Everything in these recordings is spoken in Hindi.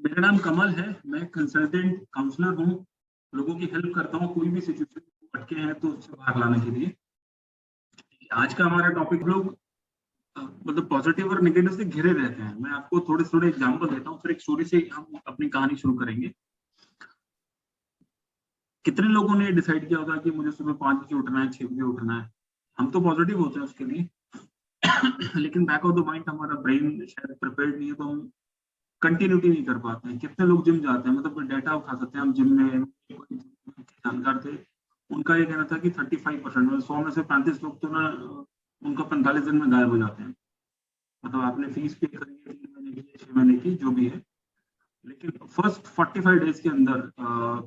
मेरा नाम कमल है, मैं कंसल्टेंट काउंसलर हूँ। लोगों की हेल्प करता हूँ कोई भी सिचुएशन अटके हैं तो उससे बाहर लाने के लिए। आज का हमारा टॉपिक लोग मतलब पॉजिटिव और नेगेटिव से घिरे रहते हैं। मैं आपको थोड़े थोड़े एग्जांपल देता हूँ, फिर एक स्टोरी से हम अपनी कहानी शुरू करेंगे। कितने लोगों ने डिसाइड किया होगा कि मुझे सुबह 5 बजे उठना है, 6 बजे उठना है। हम तो पॉजिटिव होते हैं उसके लिए लेकिन बैक ऑफ द माइंड हमारा ब्रेन शायद प्रिपेयर्ड नहीं है, तो हम कंटिन्यूटी नहीं कर पाते हैं। कितने लोग जिम जाते हैं, मतलब डाटा उठा सकते हैं हम। जिम में कोई जानकार थे, उनका ये कहना था कि 35% मतलब 100 में से 35 लोग तो ना उनका 45 दिन में गायब हो जाते हैं। मतलब आपने फीस पे करी है 3 महीने की, 6 महीने की, जो भी है, लेकिन फर्स्ट 45 डेज के अंदर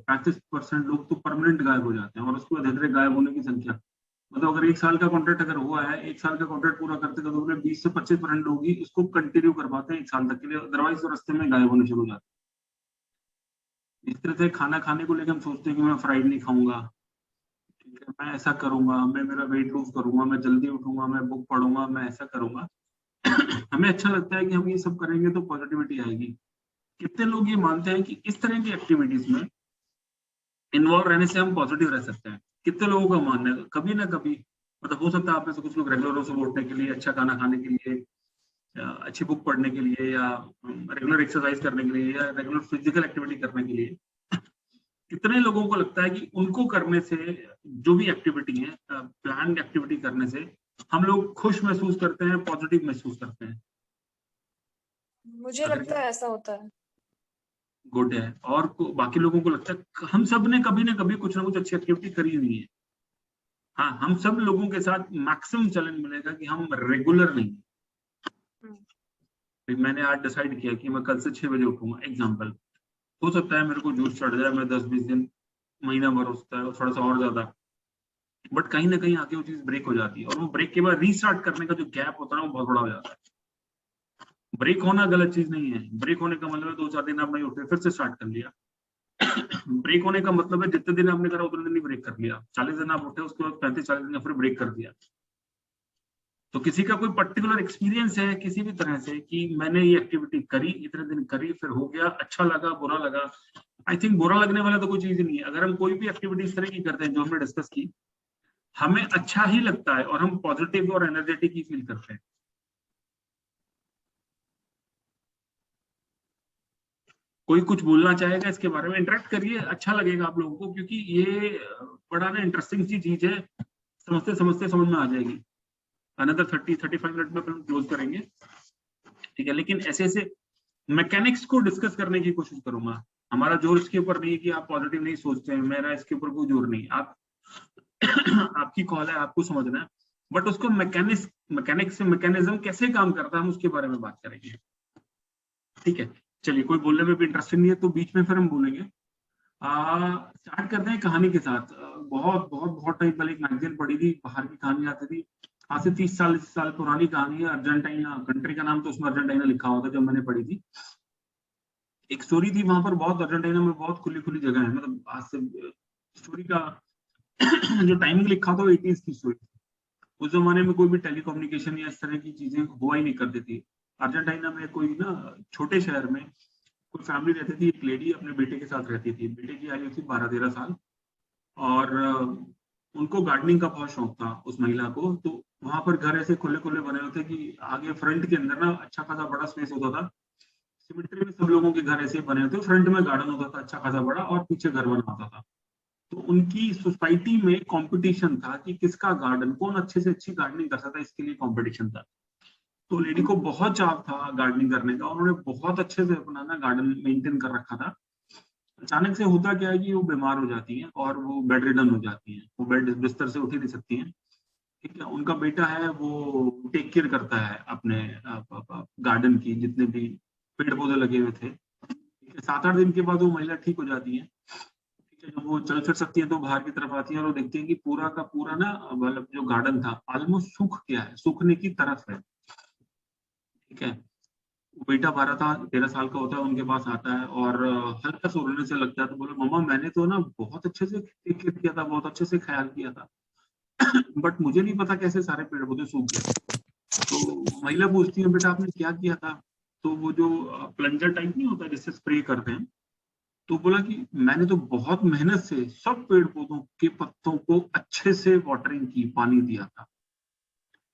35% लोग तो परमानेंट गायब हो जाते हैं। और उसके बाद धीरे धीरे गायब होने की संख्या, मतलब अगर 1 साल का कॉन्ट्रैक्ट अगर हुआ है, 1 साल का कॉन्ट्रैक्ट पूरा करते करते 20 से 25% लोग ही इसको कंटिन्यू कर पाते हैं 1 साल तक के लिए, अदरवाइज तो रास्ते में गायब होने शुरू हो जाते हैं। इस तरह से खाना खाने को लेकर हम सोचते हैं कि मैं फ्राइड नहीं खाऊंगा, ठीक है, मैं ऐसा करूंगा, मैं मेरा वेट लूज करूंगा, मैं जल्दी उठूंगा, मैं बुक पढ़ूंगा, मैं ऐसा करूंगा हमें अच्छा लगता है कि हम ये सब करेंगे तो पॉजिटिविटी आएगी। कितने लोग ये मानते हैं कि इस तरह की एक्टिविटीज में इन्वॉल्व रहने से हम पॉजिटिव रह सकते हैं? कितने लोगों का मानना है कभी ना कभी, मतलब हो सकता है आप में से कुछ लोग रेगुलर सुबह उठने के लिए, अच्छा खाना खाने के लिए, या अच्छी बुक पढ़ने के लिए, या रेगुलर एक्सरसाइज करने के लिए, या रेगुलर फिजिकल एक्टिविटी करने के लिए, कितने लोगों को लगता है कि उनको करने से, जो भी एक्टिविटी है, प्लान एक्टिविटी करने से हम लोग खुश महसूस करते हैं, पॉजिटिव महसूस करते हैं? मुझे अगर लगता है ऐसा होता है। गुड है। और बाकी लोगों को लगता है हम सब ने कभी ना कभी कुछ ना कुछ अच्छी एक्टिविटी करी हुई है। हाँ, हम सब लोगों के साथ मैक्सिमम चैलेंज मिलेगा कि हम रेगुलर नहीं। मैंने आज डिसाइड किया कि मैं कल से 6 बजे उठूंगा, एग्जाम्पल। हो सकता है मेरे को जोश चढ़ जाए, मैं 10-20 दिन, महीना भर हो सकता है, थोड़ा सा और ज्यादा, बट कहीं ना कहीं आके वो चीज ब्रेक हो जाती है। और वो ब्रेक के बाद रीस्टार्ट करने का जो गैप होता है ना, वो बहुत बड़ा हो जाता है। ब्रेक होना गलत चीज नहीं है। ब्रेक होने का मतलब है 2-4 दिन आप नहीं उठे, फिर से स्टार्ट कर लिया। ब्रेक होने का मतलब है जितने दिन आपने करा उतने दिन ही ब्रेक कर लिया। 40 दिन आप उठे, उसके बाद 35-40 दिन फिर ब्रेक कर दिया। तो किसी का कोई पर्टिकुलर एक्सपीरियंस है किसी भी तरह से कि मैंने ये एक्टिविटी करी, इतने दिन करी, फिर हो गया, अच्छा लगा, बुरा लगा? आई थिंक बुरा लगने वाला तो कोई चीज नहीं है। अगर हम कोई भी एक्टिविटी इस तरह की करते हैं जो हमने डिस्कस की, हमें अच्छा ही लगता है और हम पॉजिटिव और एनर्जेटिक ही फील करते हैं। कोई कुछ बोलना चाहेगा इसके बारे में? इंटरेक्ट करिए, अच्छा लगेगा आप लोगों को, क्योंकि ये बड़ा ना इंटरेस्टिंग सी चीज है। समझते समझते समझ में आ जाएगी। अनदर 30-35 मिनट में फिल्म क्लोज करेंगे, ठीक है? लेकिन ऐसे ऐसे मैकेनिक्स को डिस्कस करने की कोशिश करूंगा। हमारा जोर इसके ऊपर नहीं है कि आप पॉजिटिव नहीं सोचते हैं, मेरा इसके ऊपर कोई जोर नहीं। आप आपकी कॉल है, आपको समझना है, बट उसको मैकेनिक्स से मैकेनिज्म कैसे काम करता है, हम उसके बारे में बात करेंगे, ठीक है? चलिए, कोई बोलने में भी इंटरेस्टेड नहीं है तो बीच में फिर हम बोलेंगे। स्टार्ट करते हैं कहानी के साथ। बहुत बहुत बहुत टाइम पहले एक मैगजीन पढ़ी थी, बाहर की कहानी आती थी। आज से 30 साल पुरानी कहानी है। अर्जेंटीना कंट्री का नाम तो उसमें अर्जेंटीना लिखा होता, जब मैंने पढ़ी थी। एक स्टोरी थी वहां पर, बहुत अर्जेंटीना में बहुत खुली खुली जगह है, मतलब आज से स्टोरी का जो टाइमिंग लिखा था वो 80s की स्टोरी थी। उस जमाने में कोई भी टेलीकम्युनिकेशन या इस तरह की चीजें हुआ ही नहीं करती थी। अर्जेंटीना में कोई ना छोटे शहर में कोई फैमिली रहती थी। एक लेडी अपने बेटे के साथ रहती थी। बेटे की आयु थी 12-13 साल। और उनको गार्डनिंग का बहुत शौक था उस महिला को। तो वहां पर घर ऐसे खुले खुले बने होते कि आगे फ्रंट के अंदर ना अच्छा खासा बड़ा स्पेस होता था। सिमिट्री में सब लोगों के घर ऐसे बने होते, फ्रंट में गार्डन होता था अच्छा खासा बड़ा, और पीछे घर बना होता था। तो उनकी सोसाइटी में कंपटीशन था कि किसका गार्डन, कौन अच्छे से अच्छी गार्डनिंग कर सकता है, इसके लिए कंपटीशन था। तो लेडी को बहुत चाव था गार्डनिंग करने का, उन्होंने बहुत अच्छे से अपना ना गार्डन मेंटेन कर रखा था। अचानक से होता क्या है कि वो बीमार हो जाती हैं और वो बेड रिडन हो जाती हैं। वो बेड बिस्तर से उठ ही नहीं सकती हैं, ठीक है? उनका बेटा है, वो टेक केयर करता है अपने गार्डन की, जितने भी पेड़ पौधे लगे हुए थे, ठीक है? 7-8 दिन के बाद वो महिला ठीक हो जाती है, ठीक है? जब वो चल फिर सकती है तो बाहर की तरफ आती है और वो देखती है कि पूरा का पूरा ना, मतलब जो गार्डन था ऑलमोस्ट सूख गया है, सूखने की तरफ है, ठीक है? वो बेटा 12-13 साल का होता है, उनके पास आता है और हल्का सा रोने से लगता है। तो बोले, मम्मा मैंने तो ना बहुत अच्छे से टेक केयर किया था, बहुत अच्छे से ख्याल किया था, बट मुझे नहीं पता कैसे सारे पेड़ पौधे सूख गए। तो महिला पूछती है, बेटा आपने क्या किया था? तो वो जो प्लंजर टाइप नहीं होता जिससे स्प्रे करते हैं, तो बोला कि मैंने तो बहुत मेहनत से सब पेड़ पौधों के पत्तों को अच्छे से वाटरिंग की, पानी दिया था।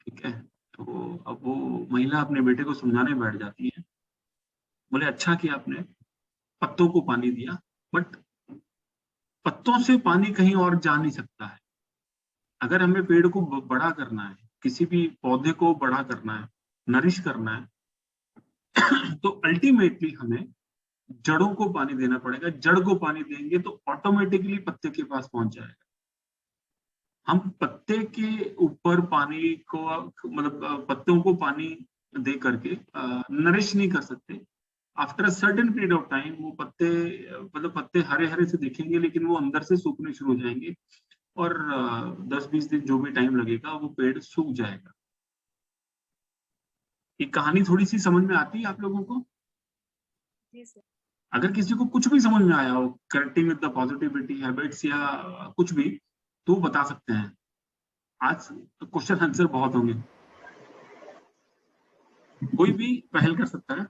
ठीक है, तो अब वो महिला अपने बेटे को समझाने बैठ जाती है, बोले अच्छा किया आपने पत्तों को पानी दिया, बट पत्तों से पानी कहीं और जा नहीं सकता है। अगर हमें पेड़ को बड़ा करना है, किसी भी पौधे को बड़ा करना है, नरिश करना है, तो अल्टीमेटली हमें जड़ों को पानी देना पड़ेगा। जड़ को पानी देंगे तो ऑटोमेटिकली पत्ते के पास पहुंच जाएगा। हम पत्ते के ऊपर पानी को, मतलब पत्तों को पानी दे करके नरिश नहीं कर सकते। After a certain period of time वो पत्ते, मतलब पत्ते हरे हरे से दिखेंगे, लेकिन वो अंदर से सूखने शुरू हो जाएंगे और 10-20 दिन जो भी टाइम लगेगा वो पेड़ सूख जाएगा। ये कहानी थोड़ी सी समझ में आती है आप लोगों को? जी सर। अगर किसी को कुछ भी समझ में आया हो, connecting with the positivity habits या कुछ भी, तो बता सकते हैं। आज क्वेश्चन आंसर बहुत होंगे, कोई भी पहल कर सकता है।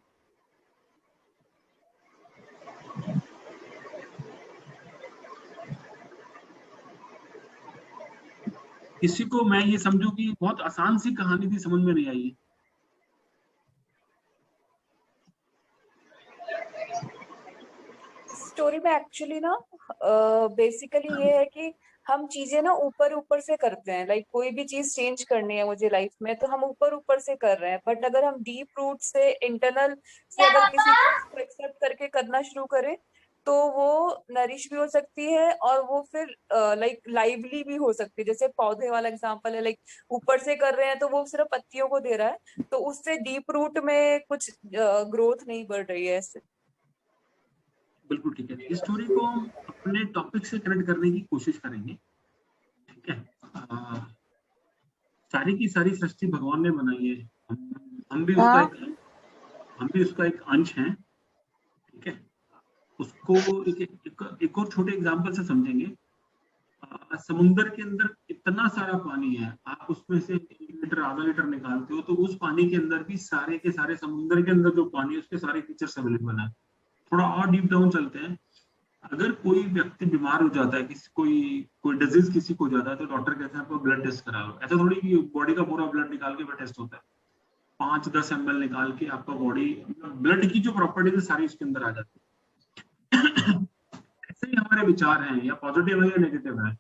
किसी को मैं ये समझू कि बहुत आसान सी कहानी थी, समझ में नहीं आई। स्टोरी में एक्चुअली ना बेसिकली ये है कि हम चीजें ना ऊपर ऊपर से करते हैं। लाइक कोई भी चीज चेंज करनी है मुझे लाइफ में, तो हम ऊपर ऊपर से कर रहे हैं। बट अगर हम डीप रूट से, इंटरनल से अगर किसी चीज को एक्सेप्ट करके करना शुरू करें, तो वो नरिश भी हो सकती है और वो फिर लाइक लाइवली भी हो सकती है। जैसे पौधे वाला एग्जांपल है, लाइक ऊपर से कर रहे हैं तो वो सिर्फ पत्तियों को दे रहा है, तो उससे डीप रूट में कुछ ग्रोथ नहीं बढ़ रही है ऐसे। बिल्कुल ठीक है, इस स्टोरी को हम अपने टॉपिक से कनेक्ट करने की कोशिश करेंगे। ठीक है, सारी की सारी सृष्टि भगवान ने बनाई है, हम भी उसका एक अंश हैं। ठीक है, उसको एक और छोटे एग्जांपल से समझेंगे। समुद्र के अंदर इतना सारा पानी है, आप उसमें से 1 लीटर आधा लीटर निकालते हो तो उस पानी के अंदर भी सारे के सारे समुद्र के अंदर जो पानी है उसके सारे फीचर्स अवेलेबल है। थोड़ा और डीप डाउन चलते हैं। अगर कोई व्यक्ति बीमार हो जाता है, किसी कोई डिजीज किसी को हो जाता है, तो डॉक्टर कहते हैं आपको ब्लड टेस्ट करा लो। ऐसा थोड़ी कि बॉडी का पूरा ब्लड निकाल के टेस्ट होता है। 5-10 ml निकाल के आपका बॉडी, ब्लड की जो प्रॉपर्टीज है सारी उसके अंदर आ जाती है। ऐसे ही हमारे विचार हैं, या पॉजिटिव है या नेगेटिव है।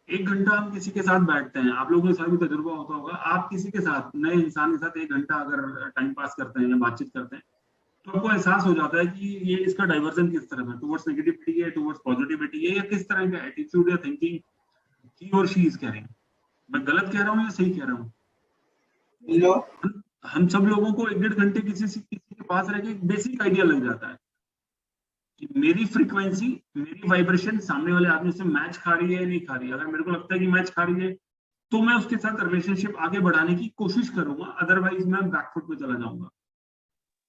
1 घंटा हम किसी के साथ बैठते हैं, आप लोगों के साथ भी तजुर्बा होता होगा, आप किसी के साथ, नए इंसान के साथ 1 घंटा अगर टाइम पास करते हैं या बातचीत करते हैं, तो आपको एहसास हो जाता है कि ये इसका डाइवर्जन किस तरफ है, टुवर्ड्स नेगेटिविटी है, टुवर्ड्स पॉजिटिविटी है, या किस तरह का एटीट्यूड या थिंकिंग ही और शी इज कैरिंग। मैं गलत कह रहा हूँ या सही कह रहा हूँ? हम सब लोगों को 1-1.5 घंटे किसी के पास रह के एक बेसिक आइडिया लग जाता है कि मेरी फ्रीक्वेंसी, मेरी वाइब्रेशन सामने वाले आदमी से मैच खा रही है या नहीं खा रही है। अगर मेरे को लगता है कि मैच खा रही है, तो मैं उसके साथ रिलेशनशिप आगे बढ़ाने की कोशिश करूंगा, अदरवाइज मैं बैकफुट पे चला जाऊंगा।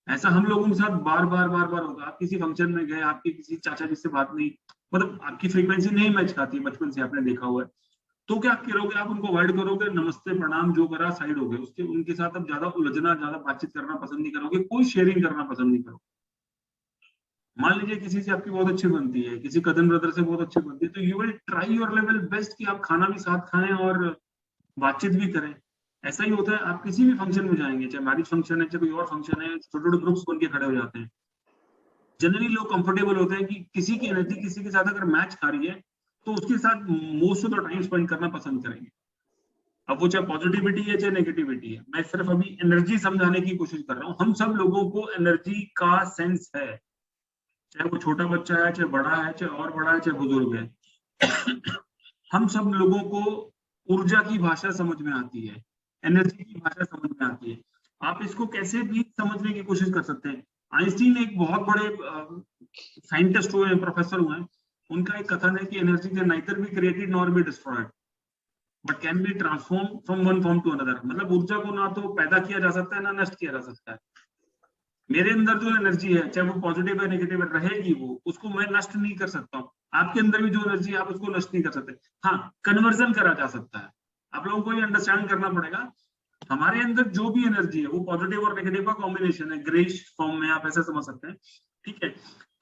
ऐसा हम लोगों के साथ बार बार होगा। आप किसी फंक्शन में गए, आपके किसी चाचा जी से बात नहीं, मतलब आपकी फ्रीक्वेंसी नहीं मैच खाती, बचपन से आपने देखा हुआ है, तो क्या करोगे आप? उनको अवॉइड करोगे, नमस्ते प्रणाम जो करा साइड हो गए, उसके उनके साथ अब ज्यादा उलझना, ज्यादा बातचीत करना पसंद नहीं करोगे, कोई शेयरिंग करना पसंद नहीं करोगे। मान लीजिए किसी से आपकी बहुत अच्छी बनती है, किसी कजन ब्रदर से बहुत अच्छी बनती है, तो you will try your level best कि आप खाना भी साथ खाएं और बातचीत भी करें। ऐसा ही होता है, आप किसी भी फंक्शन में जाएंगे, चाहे मैरिज फंक्शन है, चाहे कोई और फंक्शन है, छोटे छोटे ग्रुप्स बन के खड़े हो जाते हैं। जनरली लोग कंफर्टेबल होते हैं कि किसी की एनर्जी किसी के साथ अगर मैच खा रही है, तो उसके साथ most of the time spend करना पसंद करेंगे। अब वो चाहे पॉजिटिविटी है चाहे नेगेटिविटी है, मैं सिर्फ अभी एनर्जी समझाने की कोशिश कर रहा हूँ। हम सब लोगों को एनर्जी का सेंस है, चाहे वो छोटा बच्चा है, चाहे बड़ा है, चाहे और बड़ा है, चाहे बुजुर्ग है। हम सब लोगों को ऊर्जा की भाषा समझ में आती है, एनर्जी की भाषा समझ में आती है। आप इसको कैसे भी समझने की कोशिश कर सकते हैं। आइंस्टीन एक बहुत बड़े साइंटिस्ट हुए, प्रोफेसर हुए, उनका एक कथन है कि energy can neither be created nor be destroyed but can be transform from one form to another. मतलब ऊर्जा को ना तो पैदा किया जा सकता है, ना नष्ट किया जा सकता है। मेरे अंदर जो एनर्जी है, चाहे वो पॉजिटिव है नेगेटिव है, रहेगी वो, उसको मैं नष्ट नहीं कर सकता हूँ। आपके अंदर भी जो एनर्जी है, आप उसको नष्ट नहीं कर सकते। हाँ, कन्वर्जन करा जा सकता है। आप लोगों को ये अंडरस्टैंड करना पड़ेगा हमारे अंदर जो भी एनर्जी है वो पॉजिटिव और नेगेटिव का कॉम्बिनेशन है, ग्रेश फॉर्म में आप ऐसे समझ सकते हैं, ठीक है।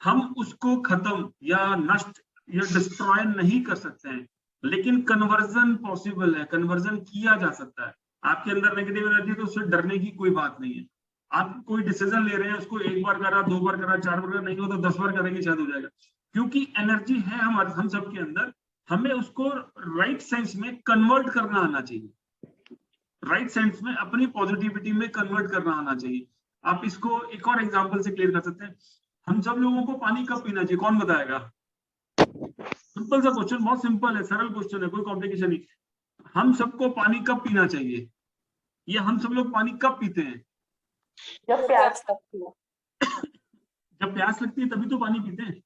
हम उसको खत्म या नष्ट या डिस्ट्रॉय नहीं कर सकते हैं, लेकिन कन्वर्जन पॉसिबल है, कन्वर्जन किया जा सकता है। आपके अंदर नेगेटिव एनर्जी, तो उससे डरने की कोई बात नहीं है। आप कोई डिसीजन ले रहे हैं, उसको एक बार करा, 2 बार करा, 4 बार करा, नहीं हो तो 10 बार करेंगे, शायद हो जाएगा, क्योंकि एनर्जी है हम सबके अंदर। हमें उसको राइट सेंस में कन्वर्ट करना आना चाहिए, राइट सेंस में अपनी पॉजिटिविटी में कन्वर्ट करना आना चाहिए। आप इसको एक और एग्जांपल से क्लियर कर सकते हैं। हम सब लोगों को पानी कब पीना चाहिए, कौन बताएगा? सिंपल सा क्वेश्चन, बहुत सिंपल है, सरल क्वेश्चन है, कोई कॉम्प्लिकेशन नहीं। हम सबको पानी कब पीना चाहिए, या हम सब लोग पानी कब पीते हैं? जब प्यास लगती है। जब प्यास लगती है तभी तो पानी पीते हैं।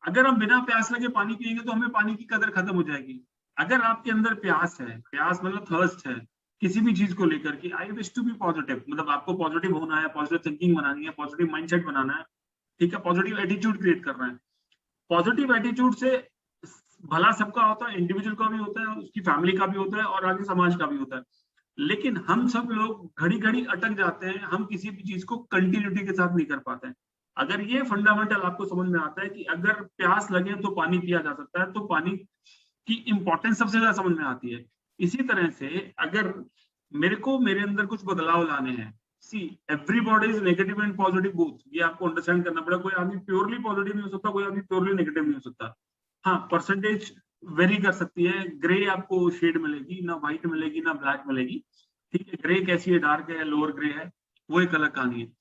अगर हम बिना प्यास लगे पानी पिएंगे तो हमें पानी की कदर खत्म हो जाएगी। अगर आपके अंदर प्यास है, प्यास मतलब थर्स्ट है किसी भी चीज को लेकर कि I wish to be positive, मतलब आपको पॉजिटिव होना है, पॉजिटिव थिंकिंग बनानी है, पॉजिटिव माइंडसेट बनाना है, ठीक है, पॉजिटिव एटीट्यूड क्रिएट करना है। पॉजिटिव एटीट्यूड से भला सबका होता है, इंडिविजुअल का भी होता है, उसकी फैमिली का भी होता है, और आगे समाज का भी होता है। लेकिन हम सब लोग घड़ी घड़ी अटक जाते हैं, हम किसी भी चीज को कंटिन्यूटी के साथ नहीं कर पाते हैं। अगर ये फंडामेंटल आपको समझ में आता है कि अगर प्यास लगे तो पानी पिया जा सकता है, तो पानी की इंपॉर्टेंस सबसे ज्यादा समझ में आती है। इसी तरह से अगर मेरे अंदर कुछ बदलाव लाने हैं, see everybody is negative and positive both, ये आपको अंडरस्टैंड करना पड़ेगा। कोई आदमी प्योरली पॉजिटिव नहीं हो सकता, कोई आदमी प्योरली नेगेटिव नहीं हो सकता। हाँ, परसेंटेज वेरी कर सकती है, ग्रे आपको शेड मिलेगी, ना व्हाइट मिलेगी ना ब्लैक मिलेगी, ठीक है। ग्रे कैसी है, डार्क है, लोअर ग्रे है, वो एक अलग कहानी है।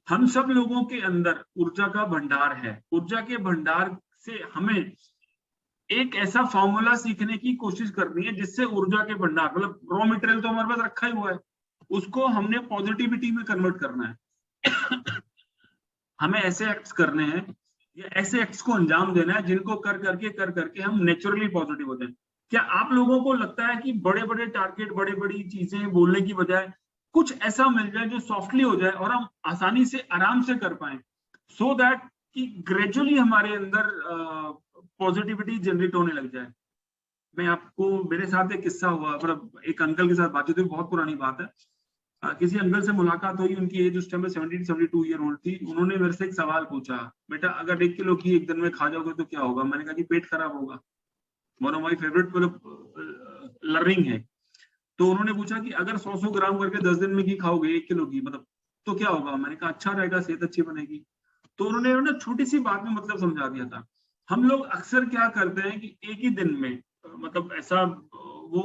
हम सब लोगों के अंदर ऊर्जा का भंडार है। ऊर्जा के भंडार से हमें एक ऐसा फॉर्मूला सीखने की कोशिश करनी है जिससे ऊर्जा के भंडार, मतलब रॉ मटेरियल तो हमारे पास रखा ही हुआ है, उसको हमने पॉजिटिविटी में कन्वर्ट करना है। हमें ऐसे एक्ट्स करने हैं या ऐसे एक्ट्स को अंजाम देना है जिनको कर करके हम नेचुरली पॉजिटिव होते हैं। क्या आप लोगों को लगता है कि बड़े बड़े टारगेट, बड़ी बड़ी चीजें बोलने की बजाय कुछ ऐसा मिल जाए जो सॉफ्टली हो जाए और हम आसानी से आराम से कर पाए, सो दैट कि ग्रेजुअली हमारे अंदर पॉजिटिविटी जनरेट होने लग जाए? मैं आपको, मेरे साथ एक किस्सा हुआ, मतलब एक अंकल के साथ बातचीत हुई, बहुत पुरानी बात है। किसी अंकल से मुलाकात हुई, उनकी एज उस टाइम में 72 ईयर ओल्ड थी। उन्होंने मेरे से एक सवाल पूछा, बेटा अगर 1 किलो घी एक दिन में खा जाओगे तो क्या होगा? मैंने कहा कि पेट खराब होगा। वन ऑफ माई फेवरेट मतलब लर्निंग है। तो उन्होंने पूछा कि अगर 100 ग्राम करके 10 दिन में घी खाओगे, 1 किलो घी, मतलब तो क्या होगा? मैंने कहा अच्छा रहेगा, सेहत अच्छी बनेगी। तो उन्होंने ना छोटी सी बात में मतलब समझा दिया था। हम लोग अक्सर क्या करते हैं कि एक ही दिन में मतलब ऐसा वो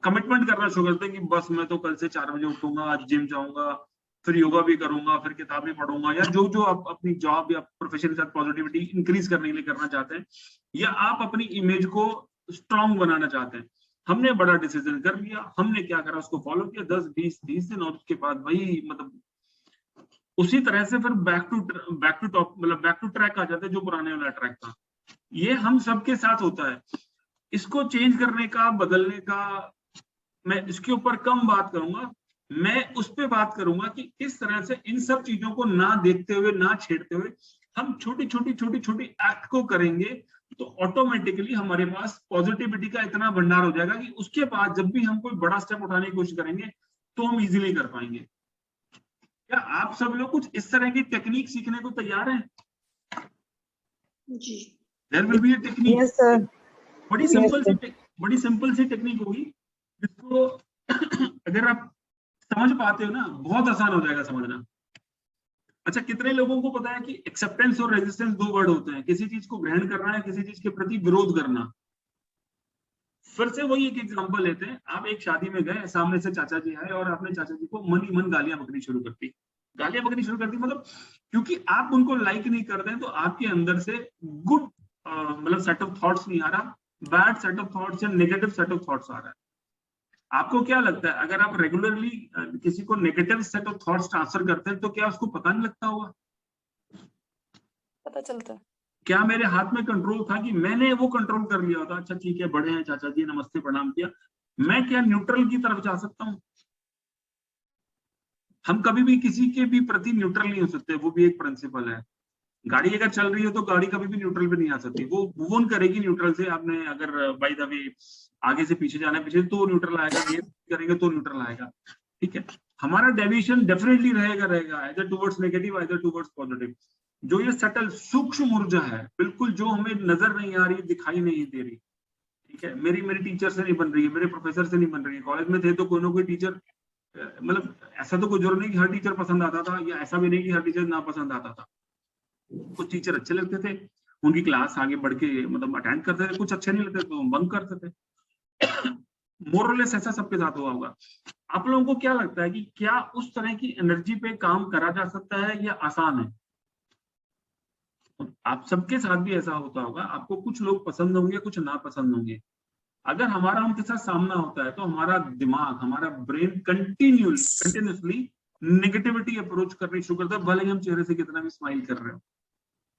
कमिटमेंट करना शुरू करते हैं कि बस मैं तो कल से 4 बजे उठूंगा, आज जिम जाऊंगा, फिर योगा भी करूंगा, फिर किताबें पढ़ूंगा, या जो जो आप अपनी जॉब या प्रोफेशन के साथ पॉजिटिविटी इंक्रीज करने के लिए करना चाहते हैं, या आप अपनी इमेज को स्ट्रांग बनाना चाहते हैं। हमने बड़ा डिसीजन कर लिया, हमने क्या करा, उसको फॉलो किया 10-20-30 दिन, और उसके बाद वही मतलब उसी तरह से फिर बैक टू टॉप, मतलब बैक टू ट्रैक आ जाते हैं, जो पुराने वाला ट्रैक था। ये हम सबके साथ होता है। इसको चेंज करने का, बदलने का, मैं इसके ऊपर कम बात करूंगा। मैं उस पर बात करूंगा कि किस तरह से इन सब चीजों को ना देखते हुए, ना छेड़ते हुए हम छोटी छोटी एक्ट को करेंगे, तो ऑटोमेटिकली हमारे पास पॉजिटिविटी का इतना भंडार हो जाएगा कि उसके बाद जब भी हम कोई बड़ा स्टेप उठाने की कोशिश करेंगे तो हम इजीली कर पाएंगे। क्या आप सब लोग कुछ इस तरह की टेक्निक सीखने को तैयार हैं? जी, there will be a technique. Yes sir. बड़ी सिंपल सी टेक्निक होगी, जिसको अगर आप समझ पाते हो ना, बहुत आसान हो जाएगा समझना। अच्छा, कितने लोगों को पता है कि एक्सेप्टेंस और रेजिस्टेंस 2 वर्ड होते हैं? किसी चीज को ग्रहण करना है, किसी चीज के प्रति विरोध करना। फिर से वही एक एग्जांपल लेते हैं। आप एक शादी में गए, सामने से चाचा जी आए और आपने चाचा जी को मन ही मन गालियां बकनी शुरू कर दी। गालियां बकनी शुरू कर दी मतलब क्योंकि आप उनको लाइक नहीं करते हैं, तो आपके अंदर से गुड मतलब सेट ऑफ थॉट्स नहीं आ रहा, बैड सेट ऑफ थॉट्स या नेगेटिव सेट ऑफ थॉट्स आ रहा है। आपको क्या लगता है, अगर आप रेगुलरली किसी को negative set of thoughts transfer करते हैं तो क्या उसको पता नहीं लगता होगा? पता चलता है। क्या मेरे हाथ में कंट्रोल था कि मैंने वो कंट्रोल कर लिया होता? अच्छा ठीक है, बड़े हैं चाचा जी, नमस्ते प्रणाम किया, मैं क्या न्यूट्रल की तरफ जा सकता हूँ? हम कभी भी किसी के भी प्रति न्यूट्रल नहीं हो सकते, वो भी एक प्रिंसिपल है। गाड़ी अगर चल रही है तो गाड़ी कभी भी न्यूट्रल पे नहीं आ सकती, वो मूव ऑन करेगी न्यूट्रल से। आपने अगर बाय द वे आगे से पीछे जाना है, पीछे तो न्यूट्रल आएगा, ये करेंगे तो न्यूट्रल आएगा, ठीक है। हमारा डेविएशन डेफिनेटली रहेगा either towards negative either towards positive. जो ये सटल सूक्ष्म ऊर्जा है, बिल्कुल जो हमें नजर नहीं आ रही, दिखाई नहीं दे रही, ठीक है। मेरी टीचर से नहीं बन रही है, मेरे प्रोफेसर से नहीं बन रही है। कॉलेज में थे तो कोई ना कोई टीचर, मतलब ऐसा तो कोई जरूर नहीं कि हर टीचर पसंद आता था, या ऐसा भी नहीं कि हर टीचर ना पसंद आता था। कुछ टीचर अच्छे लगते थे, उनकी क्लास आगे बढ़ के मतलब अटेंड करते थे, कुछ अच्छे नहीं लगते तो बंक करते थे। मोरलेस ऐसा सबके साथ हुआ होगा। आप लोगों को क्या लगता है कि क्या उस तरह की एनर्जी पे काम करा जा सकता है या आसान है? आप सबके साथ भी ऐसा होता होगा, आपको कुछ लोग पसंद होंगे, कुछ ना पसंद होंगे। अगर हमारा उनके साथ सामना होता है तो हमारा दिमाग, हमारा ब्रेन कंटिन्यूसली नेगेटिविटी अप्रोच करनी शुरू करता है, भले ही हम चेहरे से कितना भी स्माइल कर रहे हो।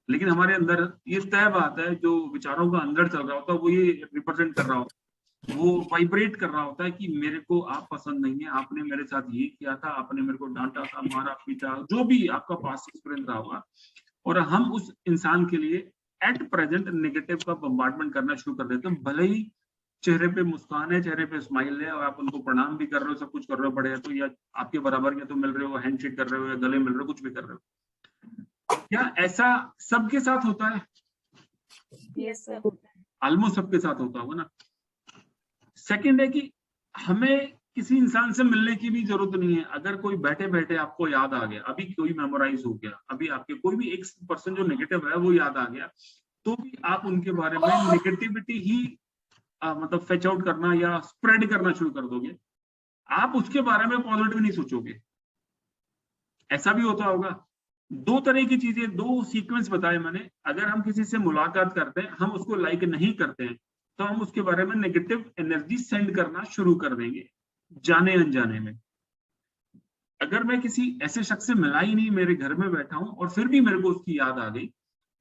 लेकिन हमारे अंदर ये तय बात है, जो विचारों का अंदर चल रहा होता है वो ये रिप्रेजेंट कर रहा होता है, वो वाइब्रेट कर रहा होता है कि मेरे को आप पसंद नहीं है, आपने मेरे साथ ये किया था, आपने मेरे को डांटा था, मारा पीटा, जो भी आपका पास्ट एक्सपीरियंस रहा होगा, और हम उस इंसान के लिए एट प्रेजेंट नेगेटिव का बम्बार्डमेंट करना शुरू कर देते हैं। भले ही चेहरे पे मुस्कान है, चेहरे पे स्माइल है, और आप उनको प्रणाम भी कर रहे हो, सब कुछ कर रहे हो, बड़े हैं तो, या आपके बराबर या तो मिल रहे हो, हैंडशेक कर रहे हो, या गले मिल रहे हो, कुछ भी कर रहे हो। क्या ऐसा सबके साथ होता है? Yes sir. ऑलमोस्ट सबके साथ होता होगा ना। सेकंड है कि हमें किसी इंसान से मिलने की भी जरूरत नहीं है। अगर कोई बैठे बैठे आपको याद आ गया, अभी कोई मेमोराइज हो गया, अभी आपके कोई भी एक पर्सन जो नेगेटिव है वो याद आ गया, तो भी आप उनके बारे में नेगेटिविटी ही मतलब फेच आउट करना या स्प्रेड करना शुरू कर दोगे। आप उसके बारे में पॉजिटिव नहीं सोचोगे। ऐसा भी होता होगा। दो तरह की चीजें, दो सीक्वेंस बताए मैंने। अगर हम किसी से मुलाकात करते हैं, हम उसको लाइक नहीं करते हैं, तो हम उसके बारे में नेगेटिव एनर्जी सेंड करना शुरू कर देंगे, जाने अनजाने में। अगर मैं किसी ऐसे शख्स से मिला ही नहीं, मेरे घर में बैठा हूं, और फिर भी मेरे को उसकी याद आ गई,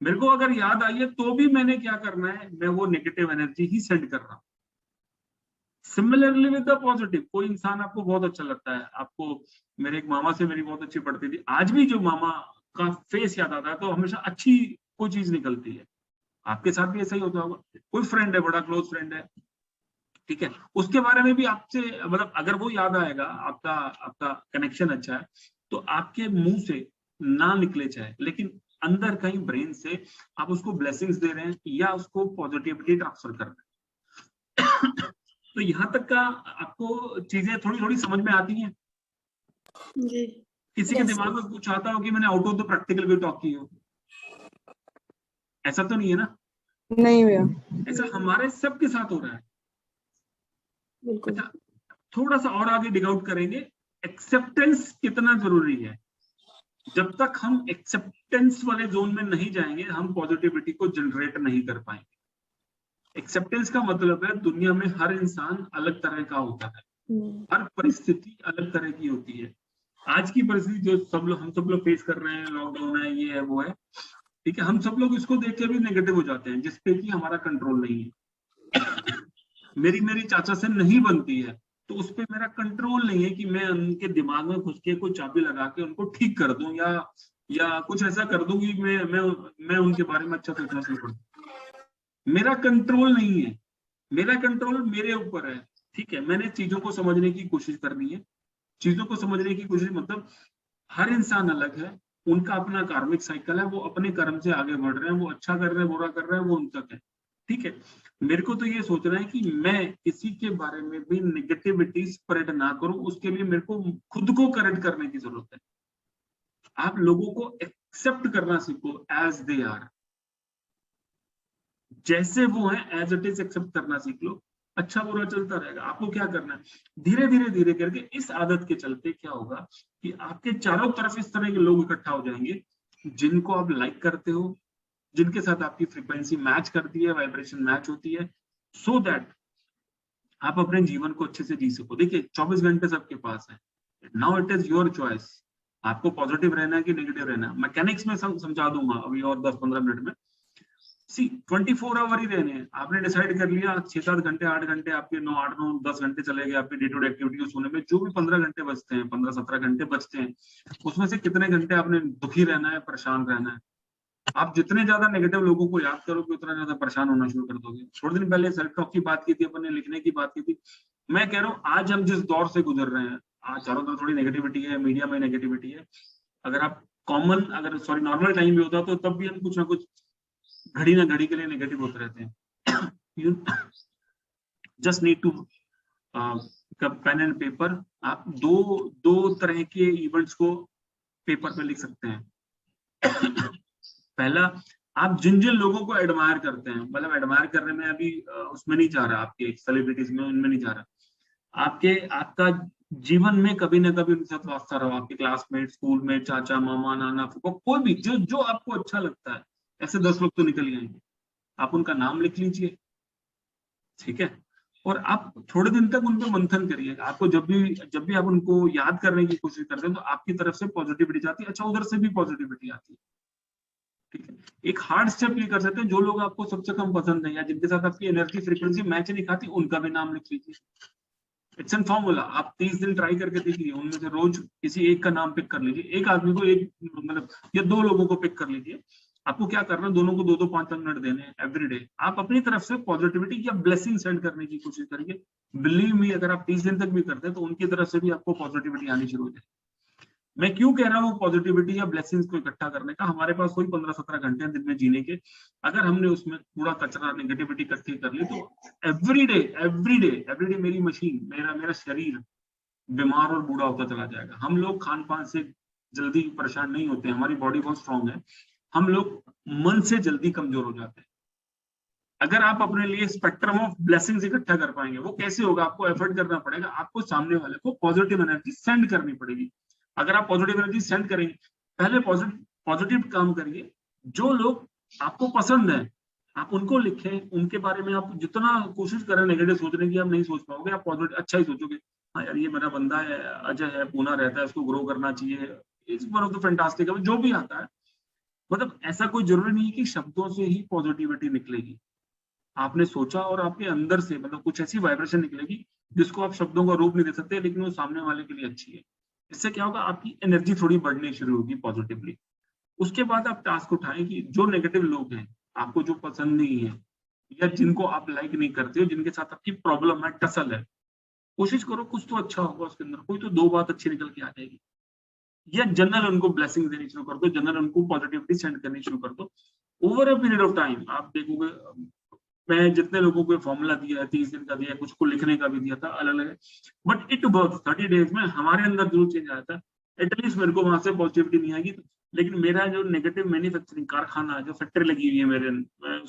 मेरे को अगर याद आई है तो भी मैंने क्या करना है, मैं वो नेगेटिव एनर्जी ही सेंड कर रहा हूं। सिमिलरली विद द पॉजिटिव, कोई इंसान आपको बहुत अच्छा लगता है, आपको, मेरे एक मामा से मेरी बहुत अच्छी पड़ती थी, आज भी जो मामा का फेस याद आता है तो हमेशा अच्छी कोई चीज निकलती है। आपके साथ भी ऐसा ही होता होगा। कोई फ्रेंड है, बड़ा क्लोज फ्रेंड है, ठीक है, उसके बारे में भी आपसे, मतलब अगर वो याद आएगा, आपका आपका कनेक्शन अच्छा है, तो आपके मुंह से ना निकले चाहे, लेकिन अंदर कहीं ब्रेन से आप उसको ब्लेसिंग्स दे रहे हैं या उसको पॉजिटिविटी ट्रांसफर कर रहे हैं। तो यहाँ तक का आपको चीजें थोड़ी थोड़ी समझ में आती हैं। जी। किसी के दिमाग में कुछ आता हो कि मैंने out of the practical way talk की हो? ऐसा तो नहीं है ना? नहीं भैया। ऐसा हमारे सबके साथ हो रहा है। बिल्कुल। अच्छा, थोड़ा सा और आगे डिग आउट करेंगे, एक्सेप्टेंस कितना जरूरी है। जब तक हम एक्सेप्टेंस वाले जोन में नहीं जाएंगे, हम पॉजिटिविटी को जनरेट नहीं कर पाएंगे। एक्सेप्टेंस का मतलब है दुनिया में हर इंसान अलग तरह का होता है, हर परिस्थिति अलग तरह की होती है। आज की परिस्थिति जो हम सब लोग फेस कर रहे हैं, लॉकडाउन है, ये है, वो है, ठीक है, हम सब लोग इसको देख के भी नेगेटिव हो जाते हैं, जिसपे कि हमारा कंट्रोल नहीं है। मेरी चाचा से नहीं बनती है, तो उस पर मेरा कंट्रोल नहीं है कि मैं उनके दिमाग में घुस के कोई चाबी लगा के उनको ठीक कर दूं, या कुछ ऐसा कर दूं कि मैं उनके बारे में अच्छा सोचना शुरू कर दूं। मेरा कंट्रोल नहीं है, मेरा कंट्रोल मेरे ऊपर है, ठीक है। मैंने चीजों को समझने की कोशिश करनी है। चीजों को समझने की कोशिश मतलब हर इंसान अलग है, उनका अपना कार्मिक साइकिल है, वो अपने कर्म से आगे बढ़ रहे हैं, वो अच्छा कर रहे हैं, बुरा कर रहे हैं, वो उन तक है, ठीक है। मेरे को तो ये सोचना है कि मैं किसी के बारे में भी नेगेटिविटी स्प्रेड ना करूं, उसके लिए मेरे को खुद को करेक्ट करने की जरूरत है। आप लोगों को एक्सेप्ट करना सीखो एज दे आर, जैसे वो है एज इट इज एक्सेप्ट करना सीख लो। अच्छा बुरा चलता रहेगा। आपको क्या करना है, धीरे धीरे धीरे करके इस आदत के चलते क्या होगा कि आपके चारों तरफ इस तरह के लोग इकट्ठा हो जाएंगे जिनको आप लाइक करते हो, जिनके साथ आपकी फ्रीक्वेंसी मैच करती है, वाइब्रेशन मैच होती है, सो दैट आप अपने जीवन को अच्छे से जी सको। देखिए 24 घंटे सबके पास है, now it is your choice, आपको पॉजिटिव रहना है कि नेगेटिव रहना है। मैकेनिक्स में समझा दूंगा अभी और 10-15 मिनट में। सी 24 आवर ही रहने हैं, आपने डिसाइड कर लिया 6-7 घंटे 8 घंटे आपके 9-8-9-10 घंटे चले गए आपके डे टू डे एक्टिविटीज होने में, जो भी 15 घंटे बचते हैं, 15-17 घंटे बचते हैं, उसमें से कितने घंटे आपने दुखी रहना है, परेशान रहना है? आप जितने ज्यादा नेगेटिव लोगों को याद करोगे उतना ज्यादा परेशान होना शुरू कर दोगे। थोड़े दिन पहले सेल्फ टॉक की बात की थी अपन ने, लिखने की बात की थी। मैं कह रहा हूँ आज हम जिस दौर से गुजर रहे हैं, आज चारों तरफ थोड़ी नेगेटिविटी है, मीडिया में नेगेटिविटी है। अगर आप नॉर्मल टाइम भी होता तो तब भी हम कुछ ना कुछ घड़ी ना घड़ी के लिए नेगेटिव होते रहते हैं। You just need to pen and paper. आप दो तरह के इवेंट्स को पेपर पे लिख सकते हैं। पहला, आप जिन जिन लोगों को एडमायर करते हैं, मतलब एडमायर करने में अभी उसमें नहीं जा रहा, आपके सेलिब्रिटीज में उनमें नहीं जा रहा, आपका जीवन में कभी ना कभी उनके साथ वास्ता रहो, आपके क्लासमेट, स्कूल में, चाचा, मामा, नाना, फूफा, कोई भी जो आपको अच्छा लगता है, ऐसे 10 लोग तो निकल जाएंगे। आप उनका नाम लिख लीजिए, ठीक है, और आप थोड़े दिन तक उन पर मंथन करिए। आपको जब भी आप उनको याद करने की कोशिश करते हैं तो आपकी तरफ से पॉजिटिविटी जाती है, अच्छा उधर से भी पॉजिटिविटी आती है, ठीक है। एक हार्ड स्टेप ये कर सकते हैं, जो लोग आपको सबसे कम पसंद है या जिनके साथ आपकी एनर्जी फ्रीक्वेंसी मैच नहीं खाती, उनका भी नाम लिख लीजिए। It's an formula. आप 30 दिन ट्राई करके देखिए, उनमें से रोज किसी एक का नाम पिक कर लीजिए, एक आदमी को एक मतलब या 2 लोगों को पिक कर लीजिए। आपको क्या करना है, दोनों को 2-2 5-5 मिनट देने हैं एवरी डे। आप अपनी तरफ से पॉजिटिविटी या ब्लेसिंग सेंड करने की कोशिश करिए। बिलीव मी, अगर आप 30 दिन तक भी करते हैं तो उनकी तरफ से भी आपको पॉजिटिविटी आनी शुरू हो जाएगी। मैं क्यों कह रहा हूँ पॉजिटिविटी या ब्लेसिंग्स को इकट्ठा करने का? हमारे पास कोई 15-17 घंटे हैं दिन में जीने के। अगर हमने उसमें पूरा कचरा, नेगेटिविटी इकट्ठी कर ली तो एवरीडे मेरी मशीन, मेरा शरीर बीमार और बूढ़ा होता चला जाएगा। हम लोग खान पान से जल्दी परेशान नहीं होते, हमारी बॉडी बहुत स्ट्रांग है। हम लोग मन से जल्दी कमजोर हो जाते हैं। अगर आप अपने लिए स्पेक्ट्रम ऑफ ब्लेसिंग्स इकट्ठा कर पाएंगे, वो कैसे होगा? आपको एफर्ट करना पड़ेगा, आपको सामने वाले को पॉजिटिव एनर्जी सेंड करनी पड़ेगी। अगर आप पॉजिटिव एनर्जी सेंड करेंगे, पहले पॉजिटिव काम करिए। जो लोग आपको पसंद है आप उनको लिखें, उनके बारे में आप जितना कोशिश करें नेगेटिव सोचने की, आप नहीं सोच पाओगे, आप पॉजिटिव अच्छा ही सोचोगे। हाँ यार, ये मेरा बंदा है, अजय है, पूना रहता है, इसको ग्रो करना चाहिए, it's one of the fantastic. जो भी आता है, मतलब ऐसा कोई जरूरी नहीं है कि शब्दों से ही पॉजिटिविटी निकलेगी। आपने सोचा और आपके अंदर से मतलब कुछ ऐसी वाइब्रेशन निकलेगी जिसको आप शब्दों का रूप नहीं दे सकते, लेकिन वो सामने वाले के लिए अच्छी है। इससे क्या होगा, आपकी एनर्जी थोड़ी बढ़नी शुरू होगी पॉजिटिवली। उसके बाद आप टास्क उठाएं कि जो नेगेटिव लोग हैं, आपको जो पसंद नहीं है या जिनको आप लाइक नहीं करते हो, जिनके साथ आपकी प्रॉब्लम है, टसल है, कोशिश करो कुछ तो अच्छा होगा उसके अंदर, कोई तो 2 बात अच्छी निकल के आ जाएगी। या जनरल उनको ब्लेसिंग देनी शुरू कर दो, जनरल उनको पॉजिटिविटी सेंड करनी शुरू कर दो। Over a period of time आप देखोगे, मैं जितने लोगों को फॉर्मूला दिया है, 30 दिन का दिया है, कुछ को लिखने का भी दिया था, अलग अलग, बट इट वर्क। 30 डेज में हमारे अंदर जरूर चेंज आता है। एटलीस्ट मेरे को वहां से पॉजिटिविटी नहीं आएगी, लेकिन मेरा जो नेगेटिव मैन्युफैक्चरिंग कारखाना, जो फैक्ट्री लगी हुई है मेरे, मैं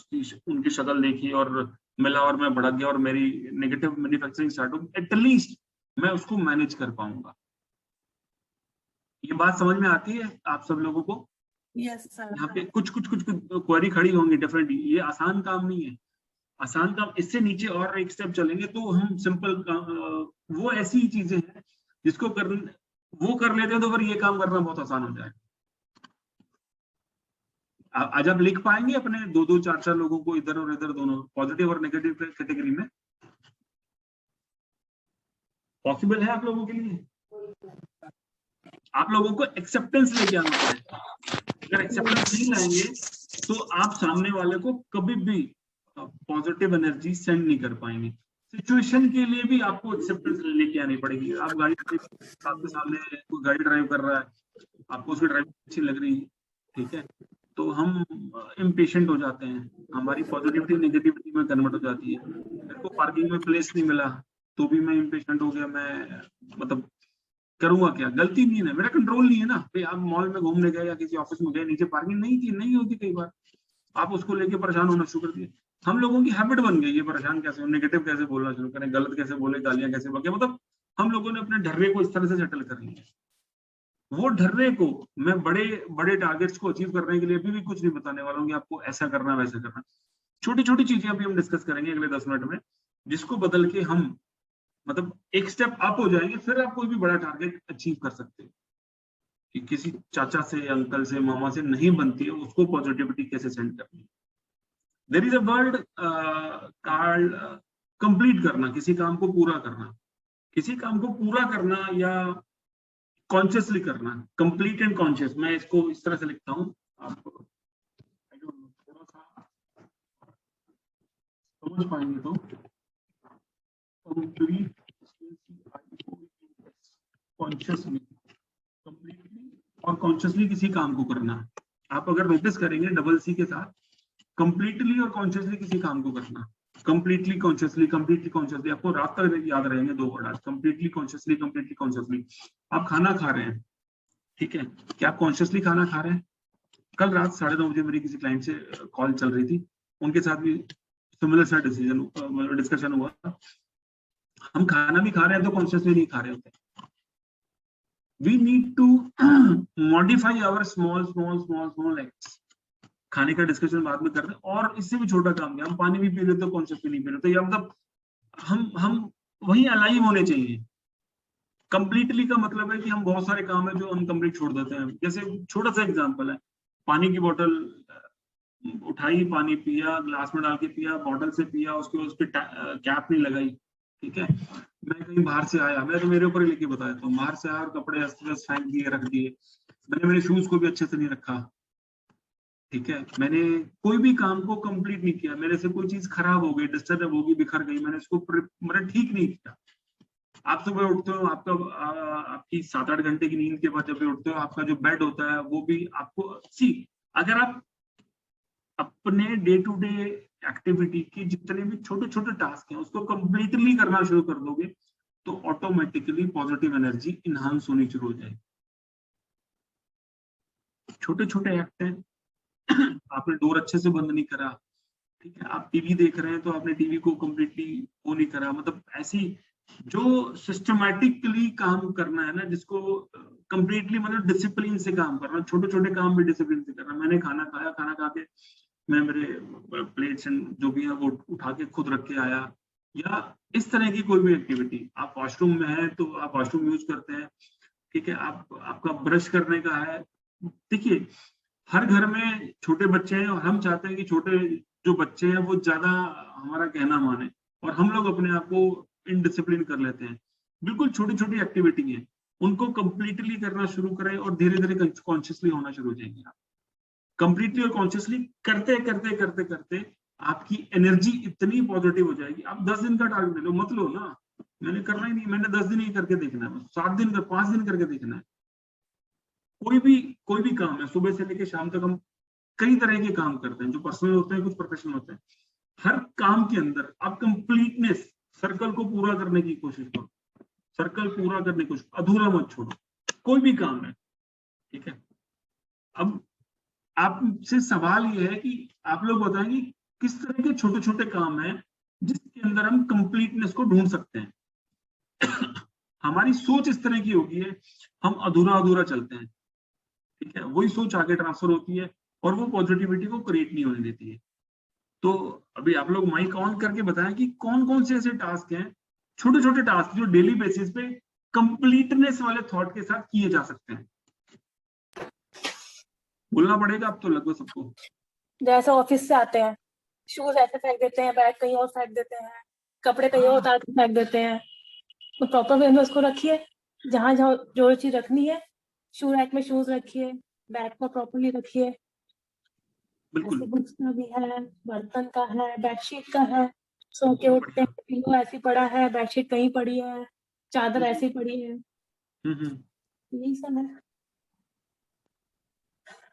उनकी शक्ल देखी और मिला और मैं भड़क गया और मेरी नेगेटिव मैन्युफैक्चरिंग स्टार्ट हो, एटलीस्ट मैं उसको मैनेज कर पाऊंगा। ये बात समझ में आती है आप सब लोगों को? Yes sir. यहाँ पे कुछ क्वेरी खड़ी होंगी डेफिनेटली। ये आसान काम नहीं है, आसान काम इससे नीचे और एक स्टेप चलेंगे तो हम सिंपल, वो ऐसी चीजें हैं जिसको वो कर लेते हैं तो फिर ये काम करना बहुत आसान हो जाए। आज आप लिख पाएंगे अपने 2-2, 4-4 लोगों को इधर और इधर, दोनों पॉजिटिव और नेगेटिव कैटेगरी में? पॉसिबल है आप लोगों के लिए? आप लोगों को एक्सेप्टेंस लेके आना पड़ेगा। अगर एक्सेप्टेंस नहीं लाएंगे तो आप सामने वाले को कभी भी पॉजिटिव एनर्जी सेंड नहीं कर पाएंगे। सिचुएशन के लिए भी आपको एक्सेप्टेंस लेके आनी पड़ेगी। आप गाड़ी, आपके सामने कोई गाड़ी ड्राइव कर रहा है, आपको उसकी ड्राइविंग अच्छी लग रही है, ठीक है, तो हम इम्पेशेंट हो जाते हैं, हमारी पॉजिटिविटी नेगेटिविटी में कन्वर्ट हो जाती है। मेरे को पार्किंग में प्लेस नहीं मिला तो भी मैं इम्पेशेंट हो गया, मैं मतलब करूंगा क्या? गलती नहीं है, मेरा कंट्रोल नहीं है ना भाई। आप मॉल में घूमने गए या किसी ऑफिस में गए, नीचे पार्किंग नहीं थी, नहीं होती कई बार, आप उसको लेके परेशान होना शुरू कर दिए। हम लोगों की हैबिट बन गई है परेशान कैसे, नेगेटिव कैसे बोलना शुरू करें, गलत कैसे बोले, गालियां कैसे बके, मतलब हम लोगों ने अपने ढर्रे को इस तरह से सेटल कर लिया। वो ढर्रे को मैं बड़े बड़े टारगेट्स को अचीव करने के लिए अभी भी कुछ नहीं बताने वाला हूँ कि आपको ऐसा करना वैसा करना। छोटी छोटी चीजें अभी हम डिस्कस करेंगे अगले 10 मिनट में, जिसको बदल के हम मतलब एक स्टेप अप हो जाएंगे, फिर आप कोई भी बड़ा टारगेट अचीव कर सकते हैं। कि किसी चाचा से, अंकल से, मामा से नहीं बनती है, उसको पॉजिटिविटी कैसे सेंड करनी है। There is a word called complete करना, किसी काम को पूरा करना। किसी काम को पूरा करना या कॉन्शियसली करना, कंप्लीट एंड कॉन्शियस, मैं इसको इस तरह से लिखता हूँ, आप समझ पाएंगे तो कंप्लीट कॉन्शियसली, कंप्लीटली और कॉन्शियसली किसी काम को करना है। आप अगर नोटिस करेंगे डबल सी के साथ कंप्लीटली और कॉन्शियसली किसी काम को करना, कंप्लीटली कॉन्शियसली आपको रात तक याद रहेंगे दो वर्ड आज, कंप्लीटली कॉन्शियसली। आप खाना खा रहे हैं, ठीक है, क्या आप कॉन्शियसली खाना खा रहे हैं? कल रात 9:30 बजे मेरी किसी क्लाइंट से कॉल चल रही थी, उनके साथ भी सिमिलर सा डिस्कशन हुआ। हम खाना भी खा रहे हैं तो कॉन्शियसली नहीं खा रहे होते। We need to modify our small acts. खाने का डिस्कशन बाद में कर रहे हैं, और इससे भी छोटा काम है, हम पानी भी पी लेते तो कॉन्शियसली नहीं पी लेते, या मतलब हम वही अलाइव होने चाहिए। कंप्लीटली का मतलब है कि हम बहुत सारे काम है जो अनकम्प्लीट छोड़ देते हैं। जैसे छोटा सा एग्जांपल है, पानी की बोतल उठाई, पानी पिया, ग्लास में डाल के पिया, बोतल से पिया, उसके उस पर कैप नहीं लगाई, ठीक है। मैं कहीं बाहर से आया, मैं तो मेरे ऊपर ही लेके बताया, तो बाहर से आया और कपड़े अस्त फेंक दिए, रख दिए, मैंने मेरे शूज को भी अच्छे से नहीं रखा, ठीक है, मैंने कोई भी काम को कंप्लीट नहीं किया, मेरे से कोई चीज खराब हो गई, डिस्टर्ब होगी, बिखर गई, मैंने उसको मैंने ठीक नहीं किया। आप सुबह उठते हो, आपका आपकी 7-8 घंटे की नींद के बाद जब भी उठते हो, आपका जो बेड होता है वो भी आपको अगर आप अपने डे टू डे एक्टिविटी की जितने भी छोटे छोटे टास्क हैं उसको कंप्लीटली करना शुरू कर दोगे तो ऑटोमेटिकली पॉजिटिव एनर्जी इनहांस होनी शुरू हो जाएगी। छोटे छोटे एक्ट हैं, आपने डोर अच्छे से बंद नहीं करा, ठीक है, आप टीवी देख रहे हैं तो आपने टीवी को कंप्लीटली वो नहीं करा, मतलब ऐसी जो सिस्टमैटिकली काम करना है ना, जिसको कंप्लीटली मतलब डिसिप्लिन से काम करना, छोटे छोटे काम भी डिसिप्लिन से करना। मैंने खाना खाया, खाना खा के मैं मेरे प्लेट्स जो भी है वो उठा के खुद रख के आया, या इस तरह की कोई भी एक्टिविटी। आप वॉशरूम में है तो आप वॉशरूम यूज करते हैं, ठीक है, आपका ब्रश करने का है। देखिए हर घर में छोटे बच्चे हैं और हम चाहते हैं कि छोटे जो बच्चे हैं वो ज्यादा हमारा कहना माने, और हम लोग अपने आप को इनडिसिप्लिन कर लेते हैं। बिल्कुल छोटी छोटी एक्टिविटी है, उनको कंप्लीटली करना शुरू करें और धीरे धीरे कॉन्शियसली होना शुरू हो जाएंगे। आप कंप्लीटली और कॉन्शियसली करते करते करते करते आपकी एनर्जी इतनी पॉजिटिव हो जाएगी। आप 10 दिन का टारगेट ले लो, मत लो ना, मैंने करना ही नहीं, मैंने 10 दिन ही करके देखना है, 7 दिन का 5 दिन करके देखना है। कोई भी काम है, सुबह से लेकर शाम तक हम कई तरह के काम करते हैं, जो पर्सनल होते हैं, कुछ प्रोफेशनल होते हैं। हर काम के अंदर आप कंप्लीटनेस, सर्कल को पूरा करने की कोशिश करो, सर्कल पूरा करने की कोशिश, अधूरा मत छोड़ो, कोई भी काम है, ठीक है। अब आपसे सवाल ये है कि आप लोग बताएंगे किस तरह के छोटे छोटे काम हैं जिसके अंदर हम कंप्लीटनेस को ढूंढ सकते हैं। हमारी सोच इस तरह की होगी है, हम अधूरा अधूरा चलते हैं, ठीक है, वही सोच आगे ट्रांसफर होती है और वो पॉजिटिविटी को क्रिएट नहीं होने देती है। तो अभी आप लोग माइक ऑन करके बताएं कि कौन कौन से ऐसे टास्क हैं, छोटे छोटे टास्क जो डेली बेसिस पे कंप्लीटनेस वाले थॉट के साथ किए जा सकते हैं। बोलना पड़ेगा अब तो लगभग सबको। जैसे ऑफिस से आते हैं, शूज ऐसे फेंक देते हैं, बैग कहीं और फेंक देते हैं, कपड़े कहीं और उतार के फेंक देते हैं। तो प्रॉपर वे में उसको रखिए, जहाँ जहाँ जो चीज रखनी है, शू रैक में शूज रखिए, बैग को प्रॉपरली रखिए। बिल्कुल, बुक्स का भी है, बर्तन का है, बेडशीट का है, सो के उठते हैं, पिलो ऐसी पड़ा है, बेडशीट कहीं पड़ी है, चादर ऐसी पड़ी है, यही सब है।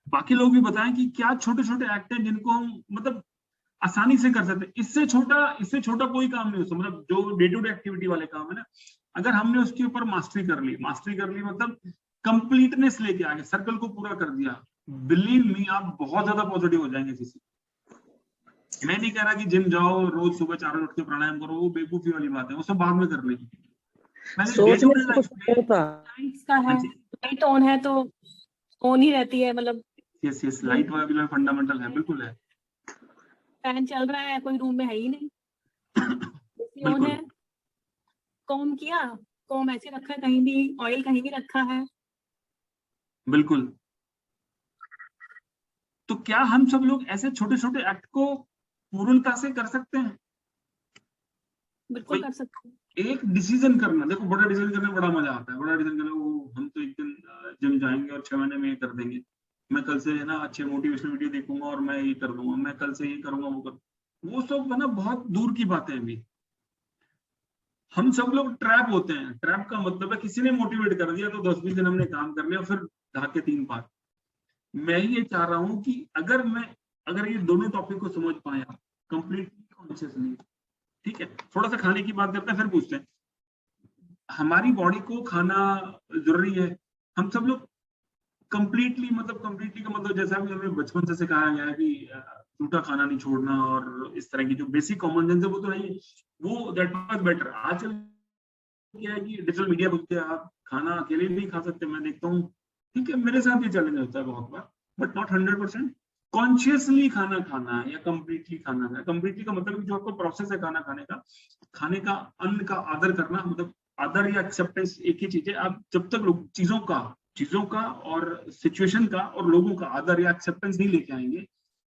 बाकी लोग भी बताएं कि क्या छोटे छोटे एक्ट हैं जिनको हम मतलब आसानी से कर सकते हैं। इससे छोटा कोई काम नहीं हो सकता, मतलब जो डे टू डे एक्टिविटी वाले काम है ना, अगर हमने उसके ऊपर मास्टरी कर ली मतलब कंप्लीटनेस लेके आगे, सर्कल को पूरा कर दिया, बिलीव मी आप बहुत ज्यादा पॉजिटिव हो जाएंगे किसी। मैं नहीं कह रहा कि जिम जाओ, रोज सुबह 4 बजे उठ के प्राणायाम करो, वो बेवकूफी वाली बात है, वो सब बाद में कर लेगी। लाइट्स का है, लाइट ऑन है तो ऑन ही रहती है, मतलब यस लाइट वाला फंडामेंटल है, बिल्कुल है। फैन चल रहा है, कोई रूम में है ही नहीं, ऑन है, कॉम किया, कॉम ऐसे रखा है, कहीं भी ऑयल कहीं भी रखा है, बिल्कुल। तो क्या हम सब लोग ऐसे छोटे छोटे एक्ट को पूर्णता से कर सकते हैं? बिल्कुल कर सकते हैं। एक डिसीजन करना, देखो बड़ा डिसीजन करने में बड़ा मजा आता है, बड़ा डिसीजन करना, वो हम तो एक दिन जिम जाएंगे और 6 महीने में ये कर देंगे, मैं कल से है ना अच्छे मोटिवेशनल वीडियो देखूंगा और मैं ये कर दूंगा, मैं कल से ये करूंगा वो कर, वो सब है ना बहुत दूर की बातें हैं अभी। हम सब लोग ट्रैप होते हैं। ट्रैप का मतलब है किसी ने मोटिवेट कर दिया तो 10-20 दिन हमने काम कर लिया, फिर ढाके 3 पार। मैं ये चाह रहा हूं कि अगर ये दोनों टॉपिक को समझ पाया कंप्लीटली कॉन्शियसली, ठीक है, थोड़ा सा खाने की बात करते हैं फिर पूछते हैं। हमारी बॉडी को खाना जरूरी है। हम सब लोग कंप्लीटली का मतलब जैसा भी हमें बचपन से सिखाया गया है कि झूठा खाना नहीं छोड़ना और इस तरह की जो बेसिक कॉमन सेंस है वो तो है ही, वो दैट वाज बेटर। आजकल क्या है कि डिजिटल मीडिया बोलते हैं आप खाना अकेले नहीं खा सकते, मैं देखता हूँ, ठीक है, मेरे साथ ये चैलेंज होता है बहुत बार, बट नॉट 100%। कॉन्शियसली खाना खाना है या कंप्लीटली खाना है। कंप्लीटली का मतलब जो आपका प्रोसेस है खाना खाने का अन्न का आदर करना, मतलब आदर या एक्सेप्टेंस एक ही चीज है। आप जब तक लोग चीजों का और सिचुएशन का और लोगों का आदर या एक्सेप्टेंस नहीं लेके आएंगे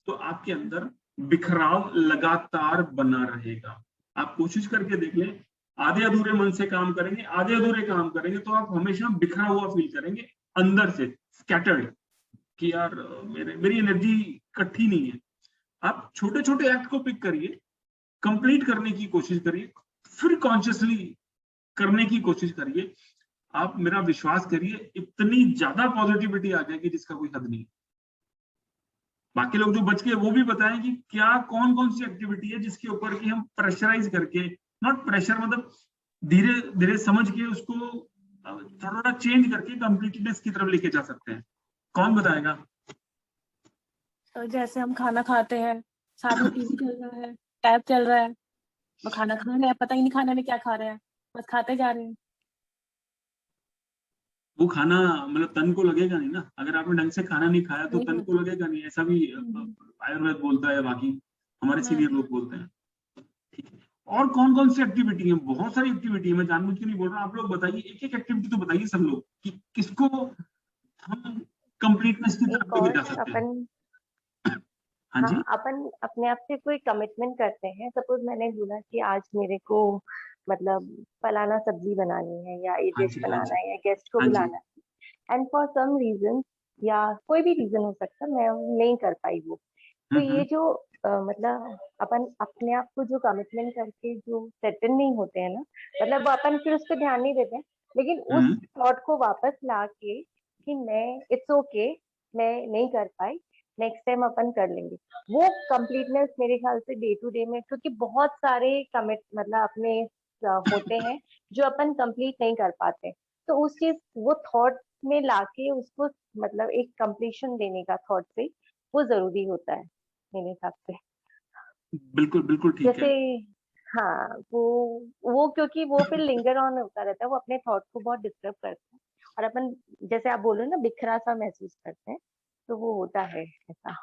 तो आपके अंदर बिखराव लगातार बना रहेगा। आप कोशिश करके देख लें, आधे अधूरे मन से काम करेंगे, आधे अधूरे काम करेंगे तो आप हमेशा बिखरा हुआ फील करेंगे अंदर से, स्कैटर्ड, कि यार मेरी एनर्जी इकट्ठी नहीं है। आप छोटे छोटे एक्ट को पिक करिए, कंप्लीट करने की कोशिश करिए, फिर कॉन्शियसली करने की कोशिश करिए। आप मेरा विश्वास करिए, इतनी ज्यादा पॉजिटिविटी आ जाएगी जिसका कोई हद नहीं। बाकी लोग जो बच के वो भी बताएं कि क्या कौन कौन सी एक्टिविटी है जिसके ऊपर की हम प्रेशराइज करके, नॉट प्रेशर मतलब धीरे धीरे समझ के उसको थोड़ा चेंज करके कंप्लीटनेस की तरफ लेके जा सकते हैं। कौन बताएगा? तो जैसे हम खाना खाते हैं, साथ में टीवी चल रहा है, टैब चल रहा है, और खाना खा रहे हैं, पता ही नहीं खाने में क्या खा रहे हैं, बस खाते जा रहे हैं। वो खाना मतलब तन को लगेगा नहीं ना, अगर आपने ढंग से खाना नहीं खाया तो नहीं तन को लगेगा नहीं, ऐसा भी आयुर्वेद बोलता है, बाकी हमारे सीनियर लोग बोलते हैं, ठीक है। और कौन कौन सी एक्टिविटी है? बहुत सारी एक्टिविटी है, मैं जानबूझ के नहीं बोल रहा, आप लोग बताइए, एक एक एक्टिविटी तो बताइए सब लोग कि किसको हम कंप्लीटनेस की तरफ एक लेके और जा सकते हैं। अपन हाँ जी, हाँ अपन अपने आप से कोई कमिटमेंट करते हैं। सपोज मैंने बोला कि आज मेरे को मतलब फलाना सब्जी बनानी है या ये हाँ डिश जी, हाँ बनाना जी, है या गेस्ट को हाँ जी। बुलाना है, एंड फॉर सम रीजन या कोई भी रीजन हो सकता है मैं नहीं कर पाई वो, तो ये जो मतलब अपन अपने आप को जो कमिटमेंट करके जो सेटल नहीं होते हैं ना, मतलब वो अपन फिर उस पर ध्यान नहीं देते हैं, लेकिन उस हम्म, थॉट को वापस ला के कि मैं इट्स ओके मैं नहीं कर पाई, नेक्स्ट टाइम अपन कर लेंगे, वो कंप्लीटनेस मेरे ख्याल से डे टू डे में, क्योंकि बहुत सारे कमिट मतलब अपने होते हैं जो अपन कंप्लीट नहीं कर पाते, तो उस चीज वो थॉट में लाके उसको मतलब एक कंप्लीशन देने का थॉट से वो जरूरी होता है मेरे हिसाब से। बिल्कुल बिल्कुल ठीक जैसे है। हाँ वो क्योंकि वो फिर लिंगर ऑन होता रहता है, वो अपने थॉट को बहुत डिस्टर्ब करता है, और अपन जैसे आप बोल रहे हो ना बिखरा सा महसूस करते हैं, तो वो होता है ऐसा।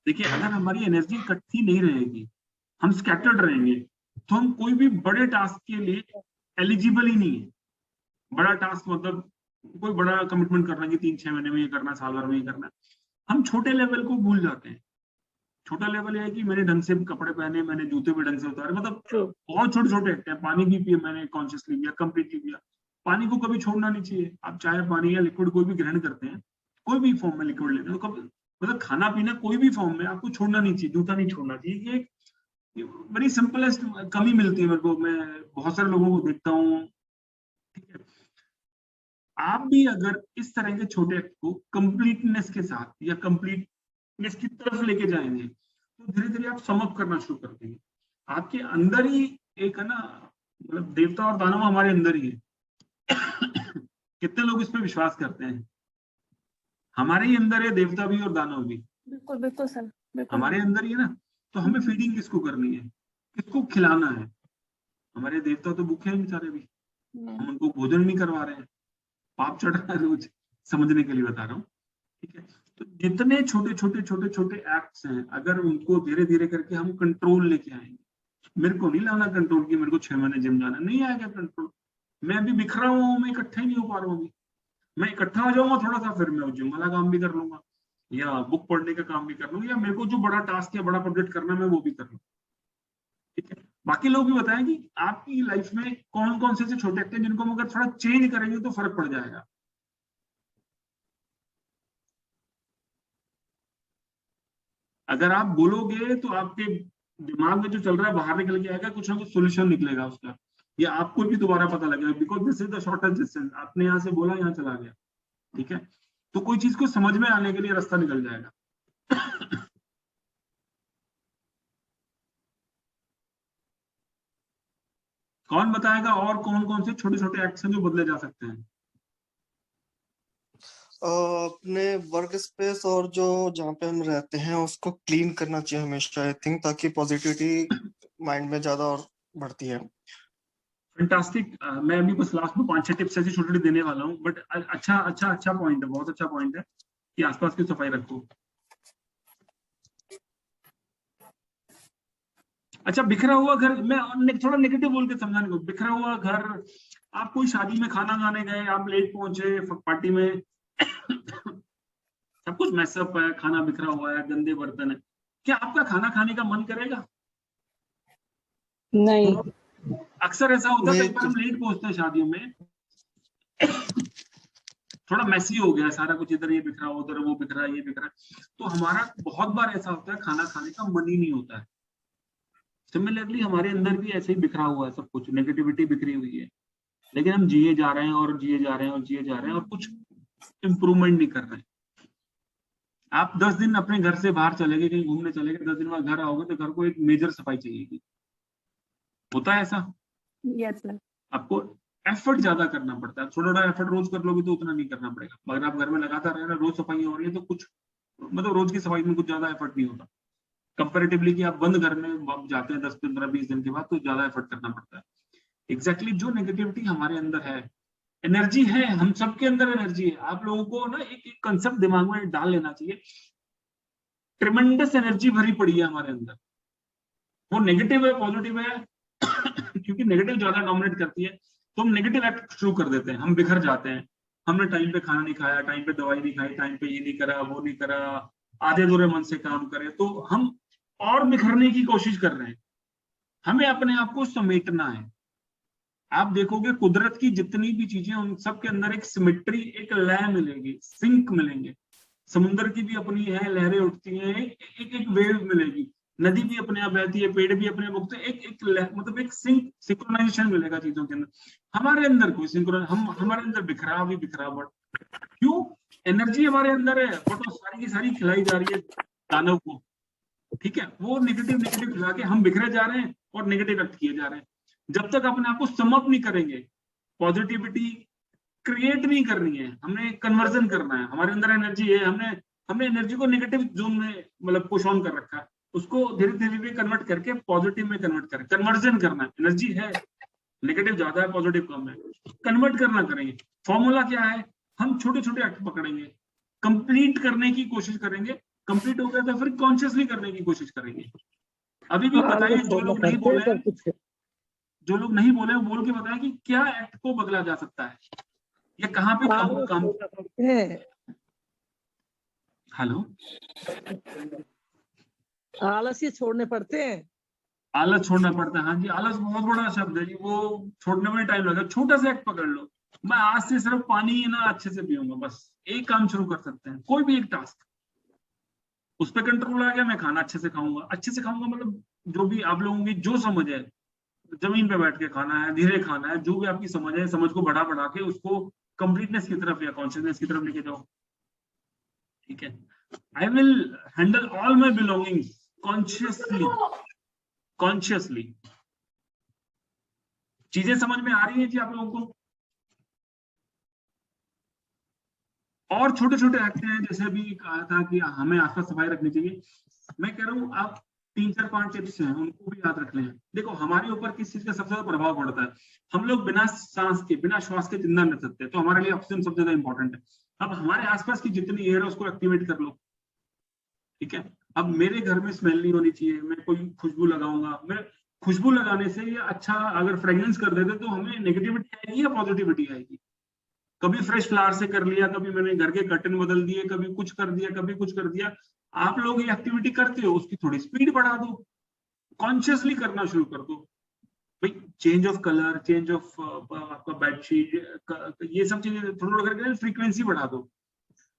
देखिए, अगर हमारी एनर्जी इकट्ठी नहीं रहेगी, हम स्कैटर्ड रहेंगे, तो हम कोई भी बड़े टास्क के लिए एलिजिबल ही नहीं है। बड़ा टास्क मतलब कोई बड़ा कमिटमेंट करना कि 3-6 महीने में ये करना, साल भर में ये करना, हम छोटे लेवल को भूल जाते हैं। छोटा लेवल ये है कि मैंने ढंग से कपड़े पहने, मैंने जूते भी ढंग से उतारे, मतलब ट्रू। बहुत छोटे छोटे एक्ट हैं। पानी भी पिया मैंने, कॉन्शियसली पिया, कंप्लीटली पिया। पानी को कभी छोड़ना नहीं चाहिए। आप चाहे पानी या लिक्विड कोई भी ग्रहण करते हैं, कोई भी फॉर्म में लिक्विड लेते हैं, तो कभी मतलब खाना पीना कोई भी फॉर्म में आपको छोड़ना नहीं चाहिए, जूता नहीं छोड़ना चाहिए। ये बड़ी सिंपलेस्ट कमी मिलती है मेरे को, मैं बहुत सारे लोगों को देखता हूँ, ठीक है। आप भी अगर इस तरह के छोटे एक्ट को कंप्लीटनेस के साथ या कंप्लीटनेस की तरफ लेके जाएंगे तो धीरे धीरे आप समअप करना शुरू कर देंगे। आपके अंदर ही एक है ना, मतलब देवता और दानव हमारे अंदर ही है। कितने लोग इस पे विश्वास करते हैं? हमारे ही अंदर है देवता भी और दानव भी, बिल्कुल बिल्कुल सर, बिल्कुल। हमारे अंदर ही है ना। तो हमें फीडिंग किसको करनी है, किसको खिलाना है? हमारे देवता तो भूखे हैं बेचारे भी, हम उनको भोजन नहीं करवा रहे हैं, पाप चढ़ रहा है रोज, समझने के लिए बता रहा हूँ, ठीक है। तो जितने छोटे छोटे एक्ट्स हैं, अगर उनको धीरे धीरे करके हम कंट्रोल लेके आएंगे, मेरे को नहीं लाना कंट्रोल की मेरे को 6 महीने जिम जाना, नहीं आएगा कंट्रोल। मैं अभी बिखरा हुआ हूँ, मैं इकट्ठा ही नहीं हो पा रहा हूँ अभी। मैं इकट्ठा हो जाऊंगा थोड़ा सा, फिर मैं जिम वाला काम भी कर लूंगा या बुक पढ़ने का काम भी कर लूंगा, या मेरे को जो बड़ा टास्क या बड़ा प्रोजेक्ट करना है मैं वो भी कर लूँ, ठीक है। बाकी लोग भी बताएं कि आपकी लाइफ में कौन कौन से छोटे एक्ट हैं जिनको हम अगर थोड़ा चेंज करेंगे तो फर्क पड़ जाएगा। अगर आप बोलोगे तो आपके दिमाग में जो चल रहा है बाहर निकल के आएगा, कुछ ना कुछ सोल्यूशन निकलेगा उसका, ये आपको भी दोबारा पता लगेगा, because this is the shortest distance. आपने यहाँ से बोला यहाँ चला गया, ठीक है, तो कोई चीज को समझ में आने के लिए रास्ता निकल जाएगा। कौन बताएगा और कौन कौन से छोटे छोटे एक्शन जो बदले जा सकते हैं? अपने वर्क स्पेस और जो जहाँ पे हम रहते हैं उसको क्लीन करना चाहिए हमेशा, आई थिंक, ताकि पॉजिटिविटी माइंड में ज्यादा और बढ़ती है। फैंटास्टिक। मैं अभी बस लास्ट में 5-6 टिप्स ऐसी छोटी छोटी देने वाला हूँ, बट अच्छा पॉइंट है, बहुत अच्छा पॉइंट है कि आसपास की सफाई रखो। अच्छा, बिखरा हुआ घर, मैं थोड़ा नेगेटिव बोल के समझाने को, बिखरा हुआ घर, आप कोई शादी में खाना खाने गए, आप लेट पहुंचे पार्टी में, सब कुछ मैसअप है, खाना बिखरा हुआ है, गंदे बर्तन है, क्या आपका खाना खाने का मन करेगा? नहीं। अक्सर ऐसा होता है, नहीं, कई बार हम लेट पहुंचते हैं शादियों में, थोड़ा मैसी हो गया सारा कुछ, इधर ये बिखरा, उधर वो बिखरा, ये बिखरा, तो हमारा बहुत बार ऐसा होता है खाना खाने का मन ही नहीं होता है। सिमिलरली हमारे अंदर भी ऐसे ही बिखरा हुआ है सब कुछ, नेगेटिविटी बिखरी हुई है, लेकिन हम जिए जा रहे हैं और जिए जा रहे हैं और जिए जा रहे हैं और कुछ इंप्रूवमेंट नहीं कर रहे हैं। आप 10 दिन अपने घर से बाहर चले गए, कहीं घूमने चले गए, 10 दिन बाद घर आओगे तो घर को एक मेजर सफाई चाहिए, होता है ऐसा? Yes sir. आपको एफर्ट ज्यादा करना पड़ता है, थोड़ा थोड़ा एफर्ट रोज कर लोगे तो उतना नहीं करना पड़ेगा, मगर आप घर में लगातार रह रहे, रोज सफाई हो रही है तो कुछ मतलब रोज की सफाई में कुछ ज्यादा एफर्ट नहीं होता कंपैरेटिवली कि आप बंद घर में जाते हैं 10-15-20 दिन के बाद, तो ज्यादा एफर्ट करना पड़ता है। एग्जैक्टली जो नेगेटिविटी हमारे अंदर है, एनर्जी है, हम सबके अंदर एनर्जी है। आप लोगों को ना एक कंसेप्ट दिमाग में डाल लेना चाहिए, ट्रिमेंडस एनर्जी भरी पड़ी है हमारे अंदर, वो नेगेटिव है पॉजिटिव है क्योंकि नेगेटिव ज्यादा डोमिनेट करती है तो हम नेगेटिव एक्ट शुरू कर देते हैं, हम बिखर जाते हैं। हमने टाइम पे खाना नहीं खाया, टाइम पे दवाई नहीं खाई, टाइम पे ये नहीं करा, वो नहीं करा, आधे अधूरे मन से काम करे, तो हम और बिखरने की कोशिश कर रहे हैं। हमें अपने आप को समेटना है। आप देखोगे कुदरत की जितनी भी चीजें, उन सब के अंदर एक सिमेट्री, एक लय मिलेगी, सिंक मिलेंगे। समुद्र की भी अपनी है, लहरें उठती हैं, एक वेव मिलेगी, नदी भी अपने आप बहती है, पेड़ भी अपने आप उगते हैं, एक मतलब एक सिंक्रोनाइजेशन मिलेगा चीजों के अंदर। हमारे अंदर कोई सिंक्रोन, हमारे अंदर बिखराव ही बिखराव, क्यों? एनर्जी हमारे अंदर है, बट वो सारी की सारी खिलाई जा रही है दानव को, ठीक है, वो नेगेटिव खिला के हम बिखरे जा रहे हैं और नेगेटिव एक्ट किए जा रहे हैं। जब तक अपने आप को सम अप नहीं करेंगे, पॉजिटिविटी क्रिएट नहीं करनी है, हमने कन्वर्जन करना है। हमारे अंदर एनर्जी है, हमने एनर्जी को नेगेटिव जोन में मतलब पुश ऑन कर रखा है, उसको धीरे धीरे कन्वर्ट करके पॉजिटिव में कन्वर्ट करें, कन्वर्जन करना है। एनर्जी है, नेगेटिव ज्यादा है, पॉजिटिव कम है, कन्वर्ट करना करेंगे। फॉर्मूला क्या है? हम छोटे छोटे एक्ट पकड़ेंगे, कंप्लीट करने की कोशिश करेंगे, कंप्लीट हो गया तो फिर कॉन्शियसली करने की कोशिश करेंगे। अभी भी बताइए, जो लोग नहीं बोले वो बोल के बताएं कि क्या एक्ट को बदला जा सकता है, या कहाँ पे काम। हेलो, आलस ये छोड़ने पड़ते हैं। आलस छोड़ना पड़ता है, हाँ जी, आलस बहुत बड़ा शब्द है जी, वो छोड़ने में टाइम लगेगा। छोटा सा एक्ट पकड़ लो, मैं आज से सिर्फ पानी ना अच्छे से पीऊंगा, बस एक काम शुरू कर सकते हैं, कोई भी एक टास्क, उस पर कंट्रोल आ गया, मैं खाना अच्छे से खाऊंगा, मतलब जो भी आप लोगों की जो समझ है, जमीन पे बैठ के खाना है, धीरे खाना है, जो भी आपकी समझ है, समझ को बढ़ा बढ़ा के उसको कंप्लीटनेस की तरफ या कॉन्शियसनेस की तरफ लेके जाओ, ठीक है। I will handle all my belongings consciously. चीजें समझ में आ रही है जी आप लोगों को? और छोटे छोटे एक्ट हैं, जैसे अभी कहा था कि हमें आसपास सफाई रखनी चाहिए। मैं कह रहा हूँ आप 3-4-5 टिप्स हैं, उनको भी याद रख लें। देखो, हमारे ऊपर किस चीज का सबसे ज्यादा प्रभाव पड़ता है? हम लोग बिना श्वास के जिंदा रह सकते हैं, तो हमारे लिए ऑक्सीजन सबसे ज्यादा इंपॉर्टेंट है। अब हमारे आसपास की जितनी एयर है उसको एक्टिवेट कर लो, ठीक है। अब मेरे घर में स्मेल नहीं होनी चाहिए, मैं कोई खुशबू लगाऊंगा, मैं खुशबू लगाने से या अच्छा अगर फ्रेग्रेंस कर देते तो हमें नेगेटिविटी आएगी या पॉजिटिविटी आएगी? कभी फ्रेश फ्लावर से कर लिया, कभी मैंने घर के कर्टन बदल दिए, कभी कुछ कर दिया, कभी कुछ कर दिया। आप लोग ये एक्टिविटी करते हो, उसकी थोड़ी स्पीड बढ़ा दो, कॉन्शियसली करना शुरू कर दो भाई। Change of colour, change of आपका बेडशीट, ये सब चीजें थोड़ा थोड़ा करके फ्रीक्वेंसी बढ़ा दो।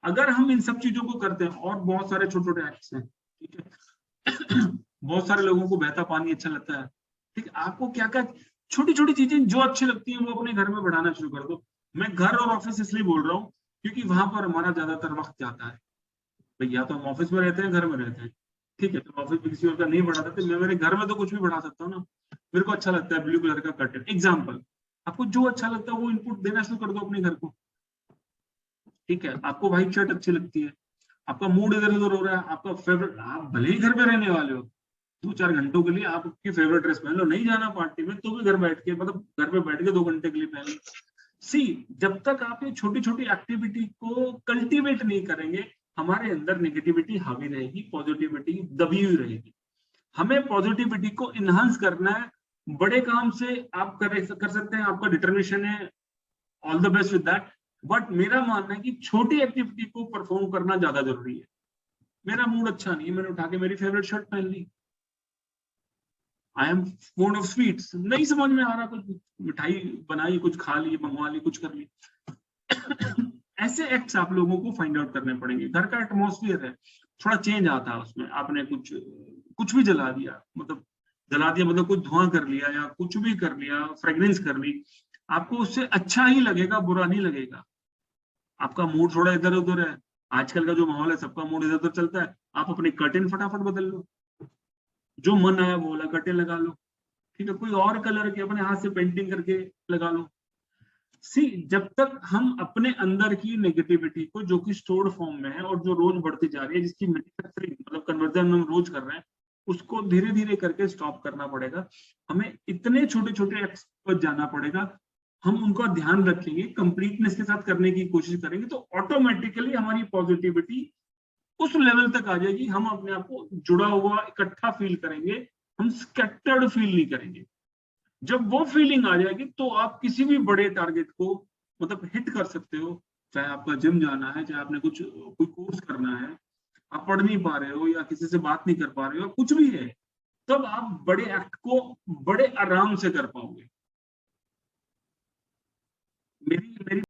अगर हम इन सब चीजों को करते हैं, और बहुत सारे छोटे छोटे एक्ट्स हैं, ठीक है। बहुत सारे लोगों को बहता पानी अच्छा लगता है, ठीक है। आपको क्या क्या छोटी छोटी चीजें जो अच्छी लगती हैं वो अपने घर में बढ़ाना शुरू कर दो। मैं घर और ऑफिस इसलिए बोल रहा हूँ क्योंकि वहां पर हमारा ज्यादातर वक्त जाता है। भैया तो हम ऑफिस में रहते हैं, घर में रहते हैं, ठीक है, तो ऑफिस में किसी और का नहीं बढ़ा सकते, मैं मेरे घर में तो कुछ भी बढ़ा सकता हूँ ना। मेरे को अच्छा लगता है ब्लू कलर का कर्टन, एग्जाम्पल। आपको जो अच्छा लगता है वो इनपुट देना शुरू कर दो अपने घर को, ठीक है। आपको व्हाइट शर्ट अच्छी लगती है, आपका मूड इधर उधर हो रहा है, आपका फेवरेट, आप भले ही घर में रहने वाले हो 2-4 घंटों के लिए, आपकी फेवरेट ड्रेस पहन लो, नहीं जाना पार्टी में तो भी घर बैठ के, मतलब घर पे बैठ के 2 घंटे के लिए पहन लो। सी, जब तक आप ये छोटी छोटी एक्टिविटी को कल्टीवेट नहीं करेंगे, हमारे अंदर नेगेटिविटी हावी रहेगी, पॉजिटिविटी दबी हुई रहेगी। हमें पॉजिटिविटी को इनहांस करना है। बड़े काम से आप कर सकते हैं, आपका डिटर्मिनेशन है, all the best with that. But मेरा मानना है कि छोटी एक्टिविटी को परफॉर्म करना ज्यादा जरूरी है। मेरा मूड अच्छा नहीं है, मैंने उठा के मेरी फेवरेट शर्ट पहन ली। I am fond of sweets, नहीं समझ में आ रहा, कुछ मिठाई बनाई, कुछ खा ली, मंगवा ली, कुछ कर ली। ऐसे एक्ट्स आप लोगों को फाइंड आउट करने पड़ेंगे। घर का एटमॉस्फेयर है, थोड़ा चेंज आता है उसमें। आपने कुछ भी जला दिया, मतलब कुछ धुआं कर लिया या कुछ भी कर लिया, फ्रेग्रेंस कर ली, आपको उससे अच्छा ही लगेगा, बुरा नहीं लगेगा। आपका मूड थोड़ा इधर उधर है, आजकल का जो माहौल है सबका मूड इधर उधर चलता है, आप अपने कर्टेन फटाफट बदल लो, जो मन आया वो वाला कर्टेन लगा लो, ठीक है। कोई और कलर के अपने हाथ से पेंटिंग करके लगा लो। सी, जब तक हम अपने अंदर की नेगेटिविटी को, जो कि स्टोर्ड फॉर्म में है और जो रोज बढ़ती जा रही है, जिसकी मैन्युफैक्चरिंग मतलब कन्वर्जन हम रोज कर रहे हैं, उसको धीरे धीरे करके स्टॉप करना पड़ेगा। हमें इतने छोटे छोटे एक्ट्स पर जाना पड़ेगा, हम उनका ध्यान रखेंगे, कंप्लीटनेस के साथ करने की कोशिश करेंगे, तो ऑटोमेटिकली हमारी पॉजिटिविटी उस लेवल तक आ जाएगी। हम अपने आप को जुड़ा हुआ, इकट्ठा फील करेंगे, हम स्कैटर्ड फील नहीं करेंगे। जब वो फीलिंग आ जाएगी तो आप किसी भी बड़े टारगेट को मतलब हिट कर सकते हो। चाहे आपका जिम जाना है, चाहे आपने कोई कोर्स करना है, आप पढ़ नहीं पा रहे हो या किसी से बात नहीं कर पा रहे हो, कुछ भी है, तब आप बड़े एक्ट को बड़े आराम से कर पाओगे।